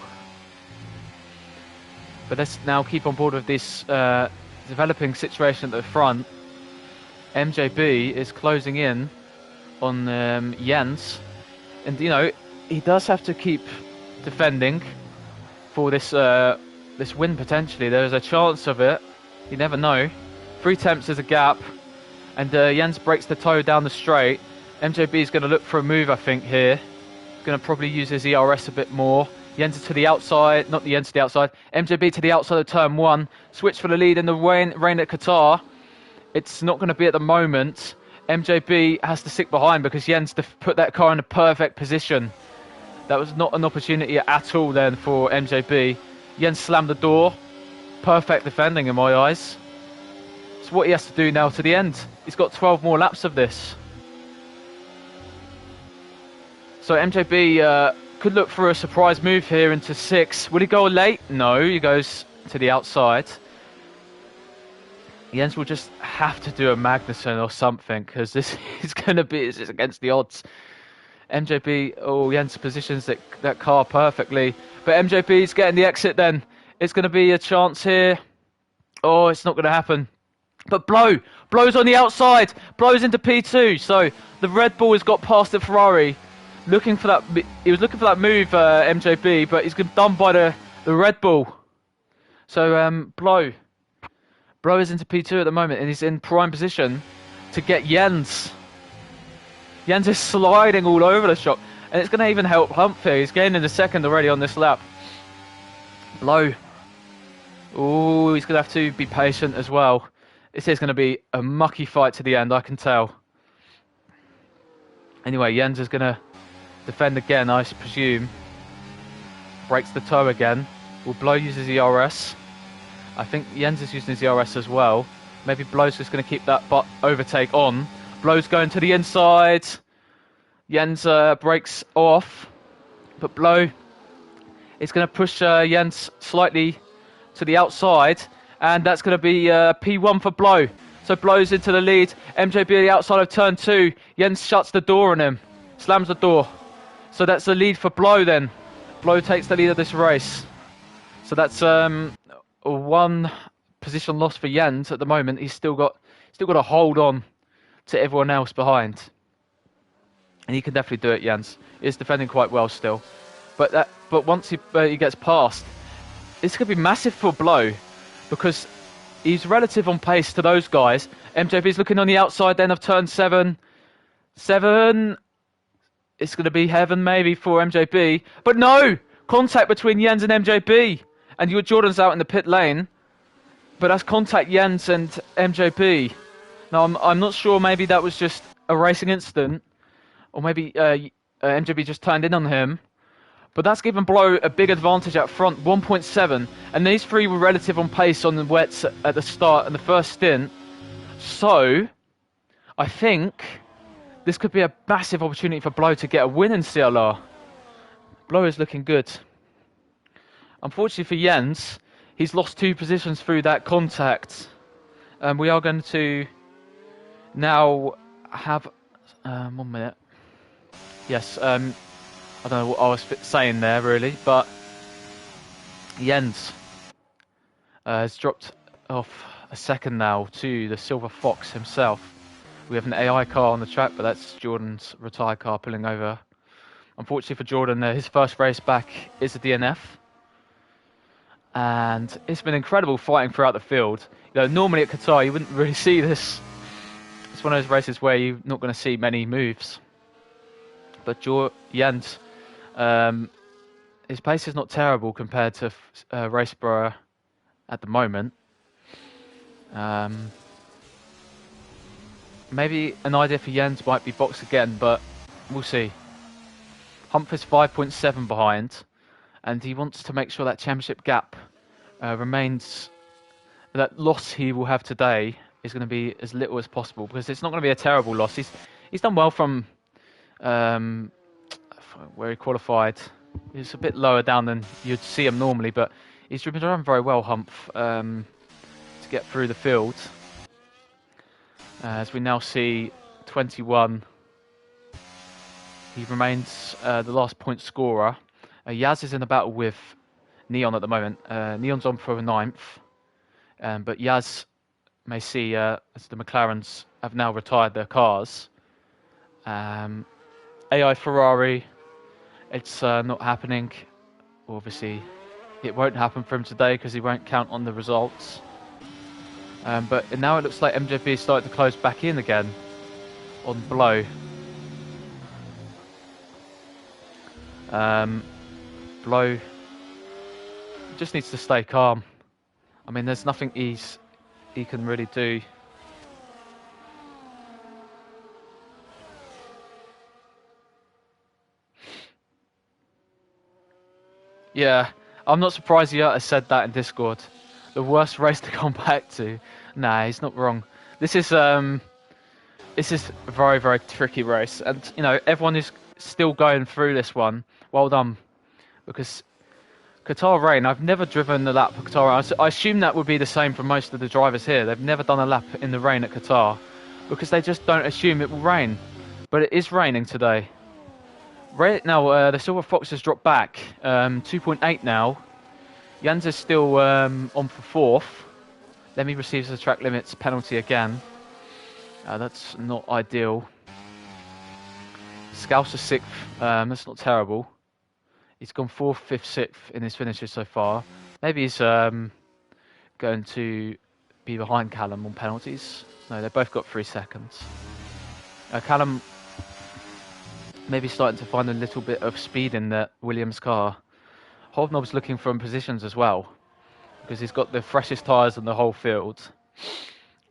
But let's now keep on board with this developing situation at the front. MJB is closing in on Jens. And, you know, he does have to keep defending for this this win, potentially. There's a chance of it. You never know. 3 attempts is a gap. And Jens breaks the toe down the straight. MJB is going to look for a move, I think, here. Going to probably use his ERS a bit more. Jens to the outside. Not the Jens to the outside. MJB to the outside of turn 1. Switch for the lead in the rain at Qatar. It's not going to be at the moment. MJB has to stick behind because Jens put that car in a perfect position. That was not an opportunity at all then for MJB. Jens slammed the door. Perfect defending in my eyes. It's what he has to do now to the end. He's got 12 more laps of this. So MJB could look for a surprise move here into 6. Will he go late? No, he goes to the outside. Jens will just have to do a Magnussen or something, because this is going to be it's against the odds. MJB, oh, Jens positions that car perfectly. But MJB's getting the exit then. It's going to be a chance here. Oh, it's not going to happen. But Blow's on the outside. Blow's into P2. So the Red Bull has got past the Ferrari. Looking for that, he was looking for that move, MJB, but he's done by the Red Bull. So Blow is into P2 at the moment, and he's in prime position to get Jens. Jens is sliding all over the shop, and it's going to even help Humph here. He's gaining a second already on this lap. Blow. Oh, he's going to have to be patient as well. This is going to be a mucky fight to the end, I can tell. Anyway, Jens is going to defend again, I presume. Breaks the toe again. Will Blow use his ERS? I think Jens is using his ERS as well. Maybe Blow's just going to keep that overtake on. Blow's going to the inside. Jens breaks off, but Blow is going to push Jens slightly to the outside, and that's going to be P1 for Blow. So Blow's into the lead. MJB at the outside of turn 2. Jens shuts the door on him, slams the door. So that's the lead for Blow then. Blow takes the lead of this race. So that's 1 position loss for Jens at the moment. He's still got to hold on to everyone else behind. And he can definitely do it, Jens. He's defending quite well still. But once he gets past, it's going to be massive for Blow, because he's relative on pace to those guys. MJB's looking on the outside then of turn 7. 7. It's going to be heaven maybe for MJB. But no! Contact between Jens and MJB. And Jordan's out in the pit lane. But that's contact Jens and MJB. Now, I'm not sure, maybe that was just a racing incident. Or maybe MJB just turned in on him. But that's given Blow a big advantage up front, 1.7. And these 3 were relative on pace on the wets at the start and the first stint. So, I think this could be a massive opportunity for Blow to get a win in CLR. Blow is looking good. Unfortunately for Jens, he's lost 2 positions through that contact. We are going to now have... 1 minute. Yes, I don't know what I was saying there, really, but Jens has dropped off a second now to the Silver Fox himself. We have an AI car on the track, but that's Jordan's retired car pulling over. Unfortunately for Jordan, his first race back is a DNF. And it's been incredible fighting throughout the field. You know, normally at Qatar, you wouldn't really see this. It's one of those races where you're not going to see many moves. But Jens, his pace is not terrible compared to Raceborough at the moment. Maybe an idea for Jens might be box again, but we'll see. Humphrey's 5.7 behind, and he wants to make sure that championship gap remains. That loss he will have today is going to be as little as possible, because it's not going to be a terrible loss. He's done well from where he qualified. He's a bit lower down than you'd see him normally, but he's been done very well, Humph, to get through the field. As we now see 21, he remains the last point scorer. Yaz is in a battle with Neon at the moment. Neon's on for a 9th, but Yaz may see as the McLarens have now retired their cars. AI Ferrari, it's not happening. Obviously, it won't happen for him today because he won't count on the results. But now it looks like MJB is starting to close back in again on Blow. Blow just needs to stay calm. I mean, there's nothing he can really do. Yeah, I'm not surprised Yurta said that in Discord. The worst race to come back to. Nah, he's not wrong. This is a very, very tricky race, and you know, everyone is still going through this one. Well done, because Qatar rain. I've never driven the lap for Qatar. I assume that would be the same for most of the drivers here. They've never done a lap in the rain at Qatar because they just don't assume it will rain. But it is raining today. Right now, the Silver Fox has dropped back 2.8 now. Jens is still on for 4th. Lemmy receives the track limits penalty again. That's not ideal. Scouse is 6th. That's not terrible. He's gone 4th, 5th, 6th in his finishes so far. Maybe he's going to be behind Callum on penalties. No, they've both got 3 seconds. Callum maybe starting to find a little bit of speed in the Williams car. Hovnob's looking for positions as well, because he's got the freshest tyres in the whole field,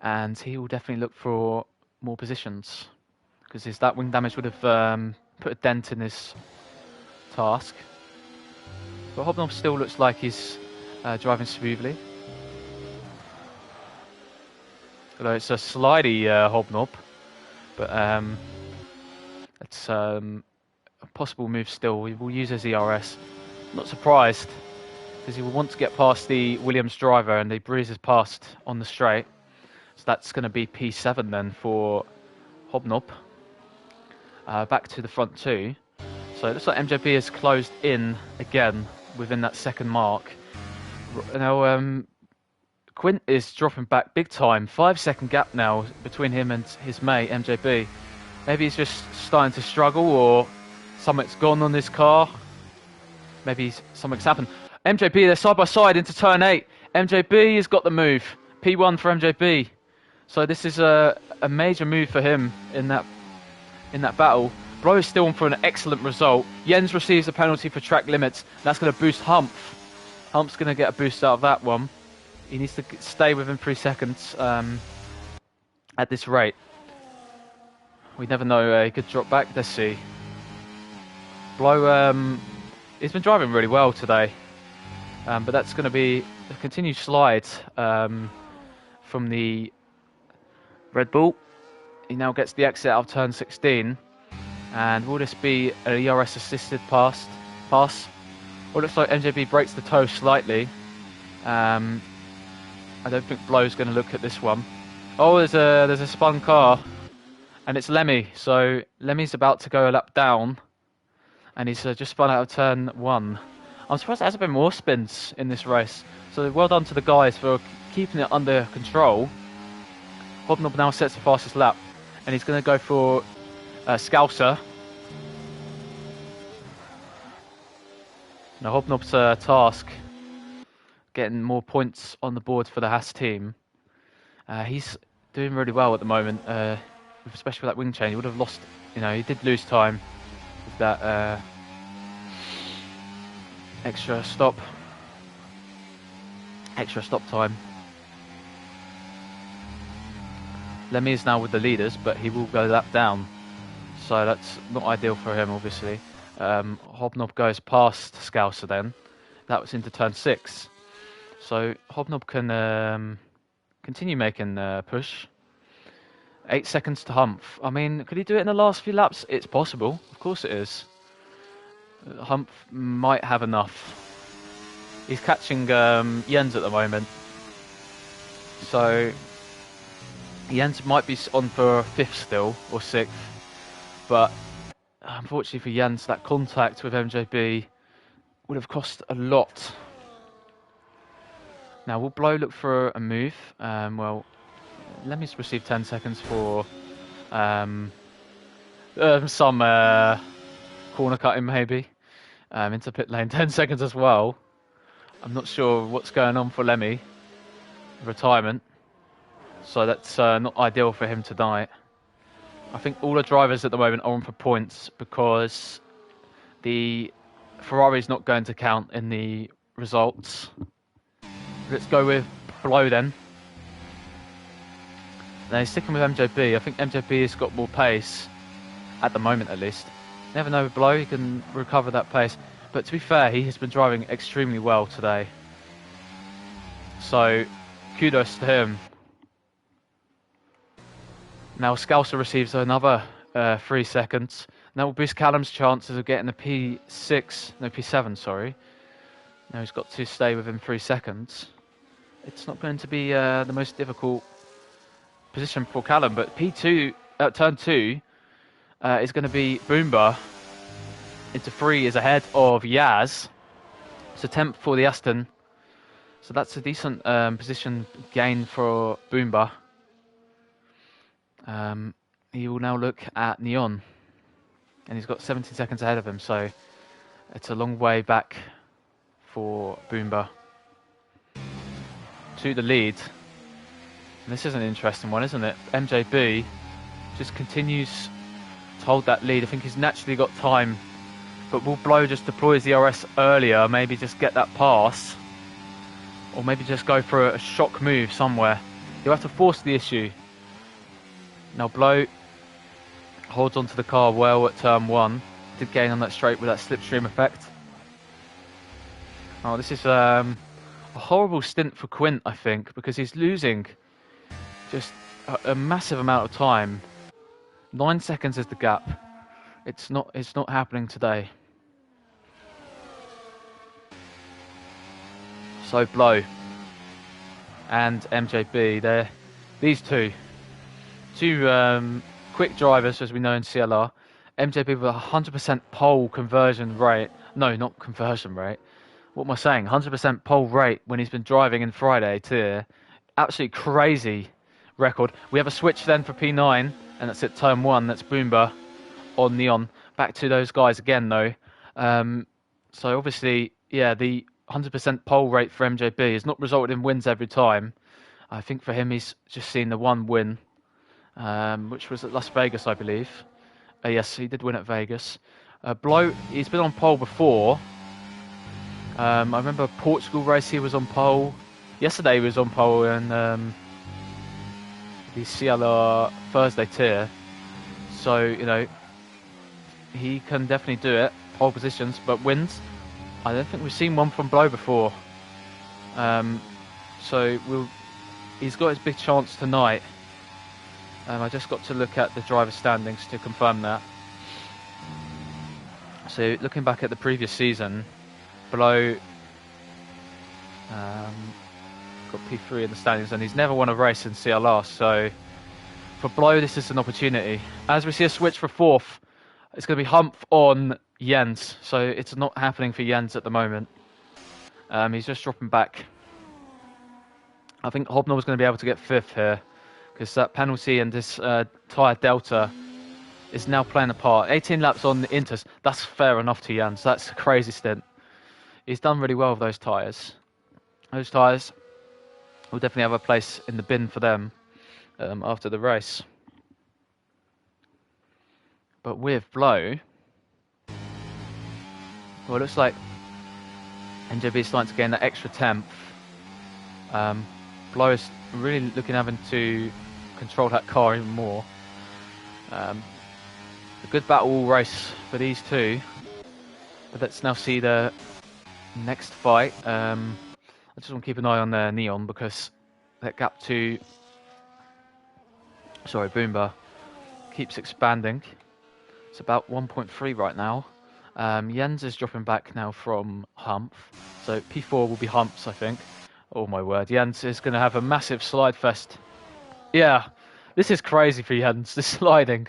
and he will definitely look for more positions, because that wing damage would have put a dent in his task. But Hobnob still looks like he's driving smoothly. Although it's a slidey hobnob, but it's a possible move still. We will use his ERS. Not surprised, because he will want to get past the Williams driver, and he breezes past on the straight. So that's going to be P7 then for Hobnob. Back to the front two. So it looks like MJB has closed in again within that second mark. Now Quint is dropping back big time. 5-second gap now between him and his mate MJB. Maybe he's just starting to struggle, or something's gone on this car. Maybe something's happened. MJB, they're side by side into turn 8. MJB has got the move. P1 for MJB. So this is a major move for him in that battle. Blow is still on for an excellent result. Jens receives a penalty for track limits. That's going to boost Humph. Humph's going to get a boost out of that one. He needs to stay within 3 seconds at this rate. We never know, he could drop back. Let's see. Blow, he's been driving really well today. But that's going to be a continued slide from the Red Bull. He now gets the exit out of turn 16. And will this be an ERS assisted pass? Well, it looks like MJB breaks the toe slightly. I don't think Blow's going to look at this one. Oh, there's a spun car, and it's Lemmy. So Lemmy's about to go a lap down, and he's just spun out of turn 1. I'm surprised there hasn't been more spins in this race. So well done to the guys for keeping it under control. Hobnob now sets the fastest lap, and he's going to go for Scouser. Now Hobnob's task, getting more points on the board for the Haas team. He's doing really well at the moment, especially with that wing change. He would have lost, he did lose time with that extra stop time. Lemmy is now with the leaders, but he will go lap down, so that's not ideal for him, obviously. Hobnob goes past Scouser then. That was into turn 6. So Hobnob can continue making push. 8 seconds to Humph. I mean, could he do it in the last few laps? It's possible. Of course it is. Humph might have enough. He's catching Jens at the moment. So Jens might be on for 5th still, or 6th. But unfortunately for Jens, that contact with MJB would have cost a lot. Now, will Blow look for a move? Well, let me receive 10 seconds for some corner cutting, maybe. Into pit lane, 10 seconds as well. I'm not sure what's going on for Lemmy. Retirement. So that's not ideal for him tonight. I think all the drivers at the moment are on for points because the Ferrari's not going to count in the results. Let's go with Blow then. Now he's sticking with MJB. I think MJB has got more pace at the moment, at least. Never know with Blow, he can recover that pace. But to be fair, he has been driving extremely well today. So kudos to him. Now Scouser receives another 3 seconds. That will boost Callum's chances of getting a P7, sorry. Now he's got to stay within 3 seconds. It's not going to be the most difficult position for Callum, but P2, turn 2 is going to be Boomba. Into 3 is ahead of Yaz. It's a 10th for the Aston. So that's a decent position gain for Boomba. He will now look at Neon, and he's got 17 seconds ahead of him, so it's a long way back for Boomba to the lead. And this is an interesting one, isn't it? MJB just continues to hold that lead. I think he's naturally got time, but will Blow just deploy his ERS earlier, maybe just get that pass, or maybe just go for a shock move somewhere. He'll have to force the issue. Now Blow holds onto the car well at turn 1. Did gain on that straight with that slipstream effect. Oh, this is a horrible stint for Quint, I think, because he's losing just a massive amount of time. 9 seconds is the gap. It's not happening today. So Blow and MJB, these two quick drivers, as we know in CLR. MJB with a 100% pole conversion rate. No, not conversion rate. What am I saying? 100% pole rate when he's been driving in Friday tier. Absolutely crazy record. We have a switch then for P9, and that's at turn 1. That's Boomba on Neon. Back to those guys again, though. So obviously, yeah, the 100% pole rate for MJB has not resulted in wins every time. I think for him, he's just seen the one win, which was at Las Vegas, I believe. Yes, he did win at Vegas. Blow, he's been on pole before. I remember Portugal race, he was on pole. Yesterday he was on pole in the CLR Thursday tier. So, you know, he can definitely do it. Pole positions, but wins, I don't think we've seen one from Blow before. So he's got his big chance tonight. I just got to look at the driver standings to confirm that. So looking back at the previous season, Blow got P3 in the standings, and he's never won a race in CLR. So for Blow, this is an opportunity. As we see a switch for 4th, it's going to be Humph on Jens. So it's not happening for Jens at the moment. He's just dropping back. I think Hobnall was going to be able to get 5th here, because that penalty and this tyre delta is now playing a part. 18 laps on the Inters, that's fair enough to Jens. That's a crazy stint. He's done really well with those tyres. Those tyres will definitely have a place in the bin for them after the race. But with Blow, well, it looks like NJB is starting to gain that extra 10th. Blow is really looking having to control that car even more. A good battle race for these two. But let's now see the next fight. I just want to keep an eye on Neon, because that gap to Boomba keeps expanding. It's about 1.3 right now. Jens is dropping back now from Humph. So P4 will be Humph's, I think. Oh my word, Jens is going to have a massive slide fest. Yeah, this is crazy for Jens, this sliding.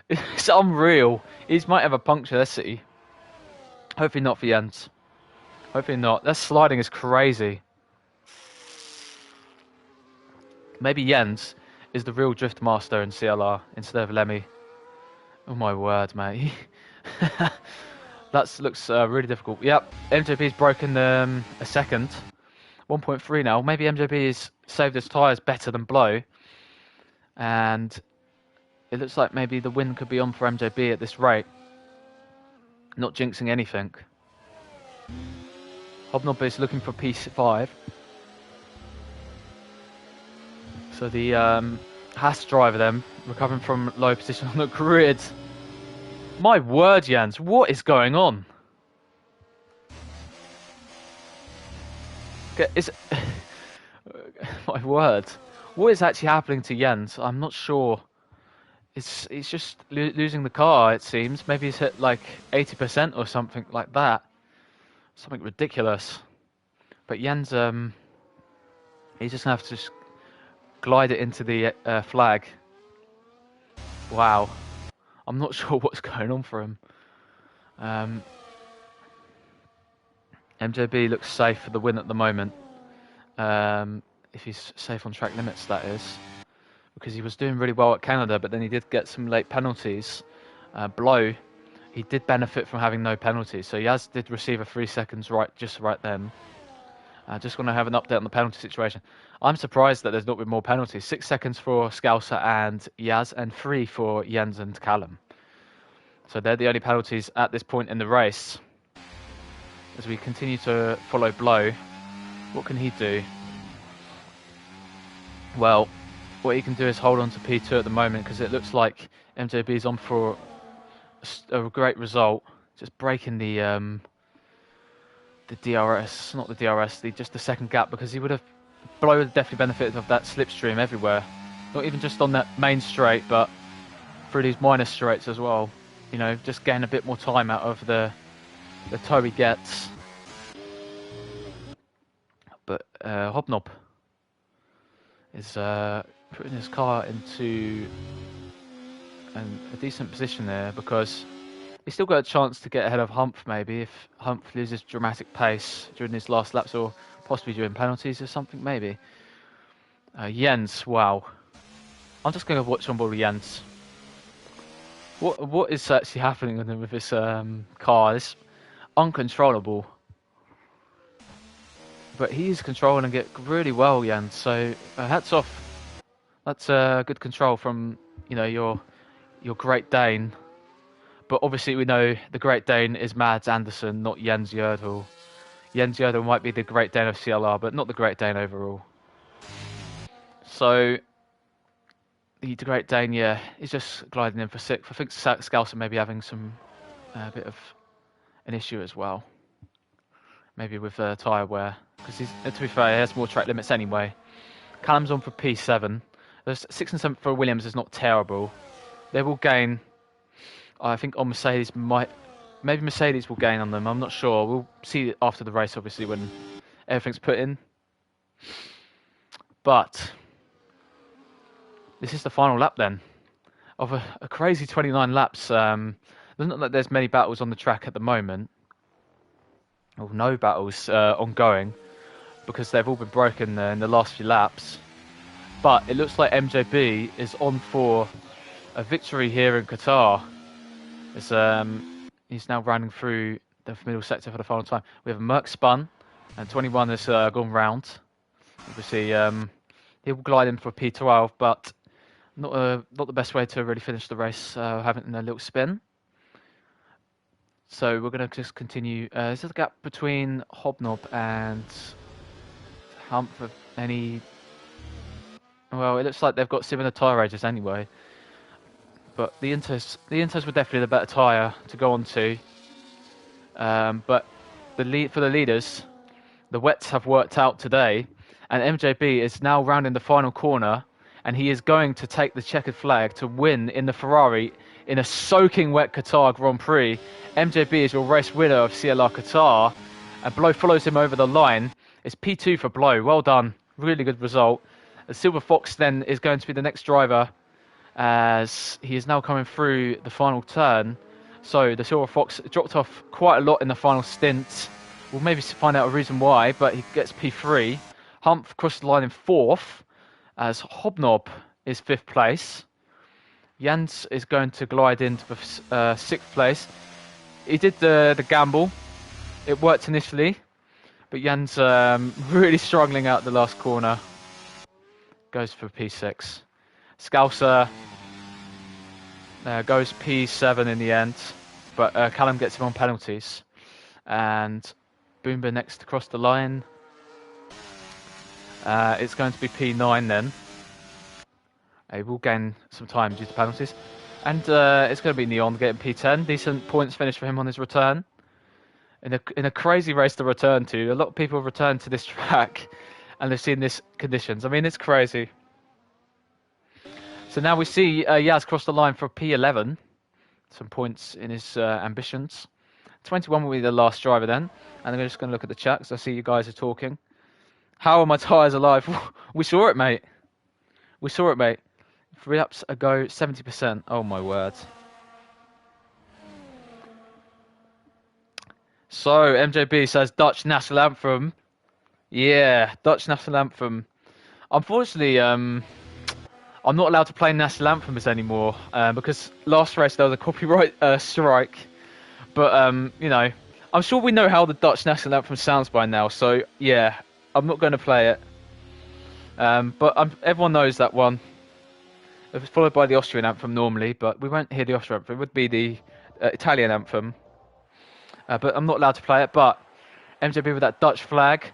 It's unreal. He might have a puncture, let's see. Hopefully not for Jens. Hopefully not. That sliding is crazy. Maybe Jens is the real drift master in CLR instead of Lemmy. Oh my word, mate. That looks really difficult. Yep, MJB's broken a second. 1.3 now. Maybe MJB has saved his tyres better than Blow. And it looks like maybe the win could be on for MJB at this rate. Not jinxing anything. Hobnob is looking for P5. So the Haas driver then, recovering from low position on the grid. My word, Jens, what is going on? My word. What is actually happening to Jens? I'm not sure. He's just losing the car, it seems. Maybe he's hit like 80% or something like that. Something ridiculous. But Jens, he's just going to have to just glide it into the flag. Wow. I'm not sure what's going on for him. MJB looks safe for the win at the moment. If he's safe on track limits, that is. Because he was doing really well at Canada, but then he did get some late penalties. Blow, he did benefit from having no penalties. So Yaz did receive a 3 seconds just right then. Just want to have an update on the penalty situation. I'm surprised that there's not been more penalties. 6 seconds for Scouser and Yaz, and 3 for Jens and Callum. So they're the only penalties at this point in the race. As we continue to follow Blow, what can he do? Well, what he can do is hold on to P2 at the moment, because it looks like MJB is on for a great result. Just breaking the DRS, just the second gap, because he would have, Blow would have definitely benefited of that slipstream everywhere. Not even just on that main straight, but through these minor straights as well. You know, just getting a bit more time out of the toe he gets. But Hobnob is putting his car into a decent position there, because he's still got a chance to get ahead of Humph maybe if Humph loses dramatic pace during his last laps, or possibly during penalties or something maybe. Jens, wow. I'm just going to watch on board with Jens. What is actually happening with this car? It's uncontrollable. But he's controlling it really well, Jens. So hats off. That's good control from, you know, your Great Dane. But obviously we know the Great Dane is Mads Andersen, not Jens Jerdal. Jens Jerdal might be the Great Dane of CLR, but not the Great Dane overall. So the Great Dane, yeah, is just gliding in for 6th. I think Scouser may be having some bit of an issue as well. Maybe with tyre wear. Because to be fair, he has more track limits anyway. Callum's on for P7. There's 6th and 7th for Williams is not terrible. They will gain. I think on Mercedes maybe Mercedes will gain on them. I'm not sure. We'll see after the race, obviously, when everything's put in. But this is the final lap then of a crazy 29 laps. Doesn't look like there's many battles on the track at the moment. Or no battles ongoing, because they've all been broken in the last few laps. But it looks like MJB is on for a victory here in Qatar. He's now running through the middle sector for the final time. We have Merck spun, and 21 has gone round. Obviously, he will glide in for P12, but not the best way to really finish the race, having a little spin. So we're going to just continue. Is there a gap between Hobnob and Humph of any? Well, it looks like they've got similar tyre ages anyway. But the Inters were definitely the better tyre to go on to. But for the leaders, the wets have worked out today, and MJB is now rounding the final corner, and he is going to take the checkered flag to win in the Ferrari in a soaking wet Qatar Grand Prix. MJB is your race winner of CLR Qatar, and Blow follows him over the line. It's P2 for Blow. Well done. Really good result. The Silver Fox then is going to be the next driver, as he is now coming through the final turn. So the Silver Fox dropped off quite a lot in the final stint. We'll maybe find out a reason why, but he gets P3. Humph crossed the line in 4th, as Hobnob is 5th place. Jens is going to glide into 6th place. He did the gamble. It worked initially, but Jens really struggling out the last corner. Goes for P6. Scouser goes P7 in the end, but Callum gets him on penalties. And Boomba next to cross the line. It's going to be P9 then. He will gain some time due to penalties. And it's going to be Neon getting P10. Decent points finish for him on his return. In a crazy race to return to. A lot of people have returned to this track and they've seen these conditions. I mean, it's crazy. So now we see Yaz cross the line for P11. Some points in his ambitions. 21 will be the last driver then. And I'm just going to look at the chat because I see you guys are talking. How are my tyres alive? We saw it, mate. We saw it, mate. 3 laps ago, 70%. Oh, my word. So, MJB says Dutch National Anthem. Yeah, Dutch National Anthem. Unfortunately, I'm not allowed to play National Anthems anymore because last race there was a copyright strike. But, you know, I'm sure we know how the Dutch National Anthem sounds by now. So, yeah, I'm not going to play it. But everyone knows that one. It's followed by the Austrian anthem normally, but we won't hear the Austrian anthem. It would be the Italian anthem. But I'm not allowed to play it. But MJB with that Dutch flag.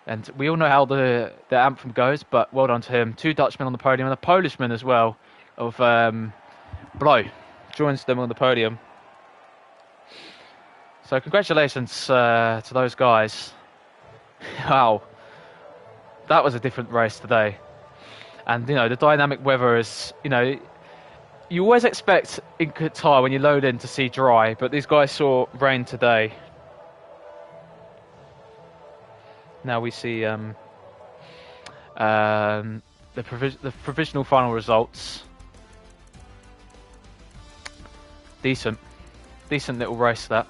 And we all know how the anthem goes, but well done to him. 2 Dutchmen on the podium and a Polishman as well of Blow joins them on the podium. So congratulations to those guys. Wow. That was a different race today. And the dynamic weather is, you always expect in Qatar when you load in to see dry, but these guys saw rain today. Now we see the provisional final results. Decent little race that.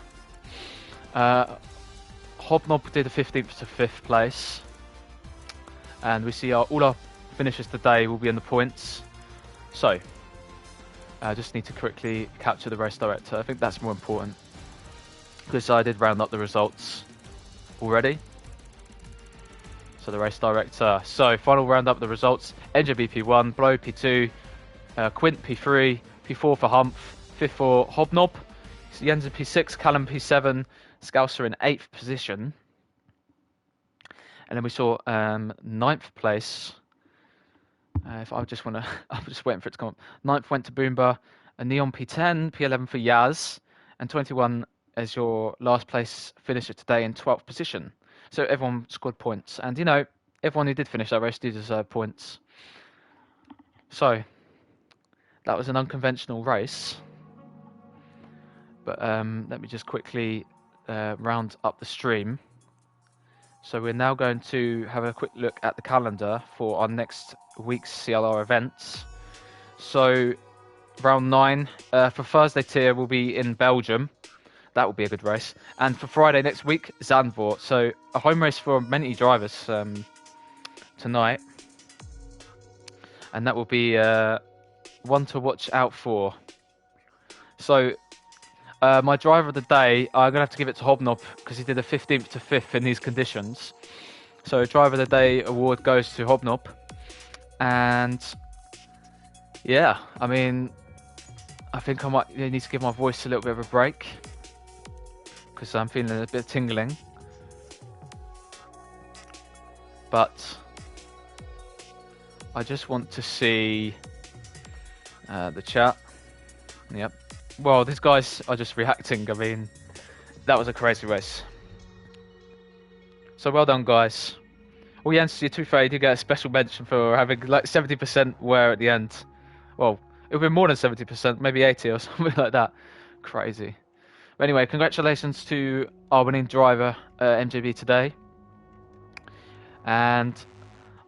Hobnob did a 15th to 5th place, and we see all our finishes today will be in the points. So I just need to quickly capture the race director. I think that's more important because I did round up the results already. So the race director. So final round up the results. NJB P1, Blow P2, Quint P3, P4 for Humph, 5th for Hobnob, Jensen P6, Callum P7, Scouser in 8th position. And then we saw 9th place. If I just want to, I'm just waiting for it to come up. 9th went to Boomba, a Neon P10, P11 for Yaz, and 21 as your last place finisher today in 12th position. So everyone scored points, and everyone who did finish that race did deserve points. So that was an unconventional race, but let me just quickly round up the stream. So we're now going to have a quick look at the calendar for our next week's CLR events. So round 9 for Thursday tier will be in Belgium. That will be a good race. And for Friday next week, Zandvoort. So a home race for many drivers tonight. And that will be one to watch out for. So my driver of the day, I'm going to have to give it to Hobnob because he did a 15th to 5th in these conditions. So driver of the day award goes to Hobnob. And yeah, I mean, I think I might need to give my voice a little bit of a break because I'm feeling a bit tingling. But I just want to see the chat. Yep. Well, these guys are just reacting. I mean, that was a crazy race. So well done, guys. Oh, Jens, you're too fair. You did get a special mention for having like 70% wear at the end. Well, it would be more than 70%, maybe 80 or something like that. Crazy. But anyway, congratulations to our winning driver, MJB, today. And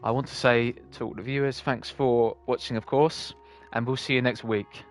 I want to say to all the viewers, thanks for watching, of course, and we'll see you next week.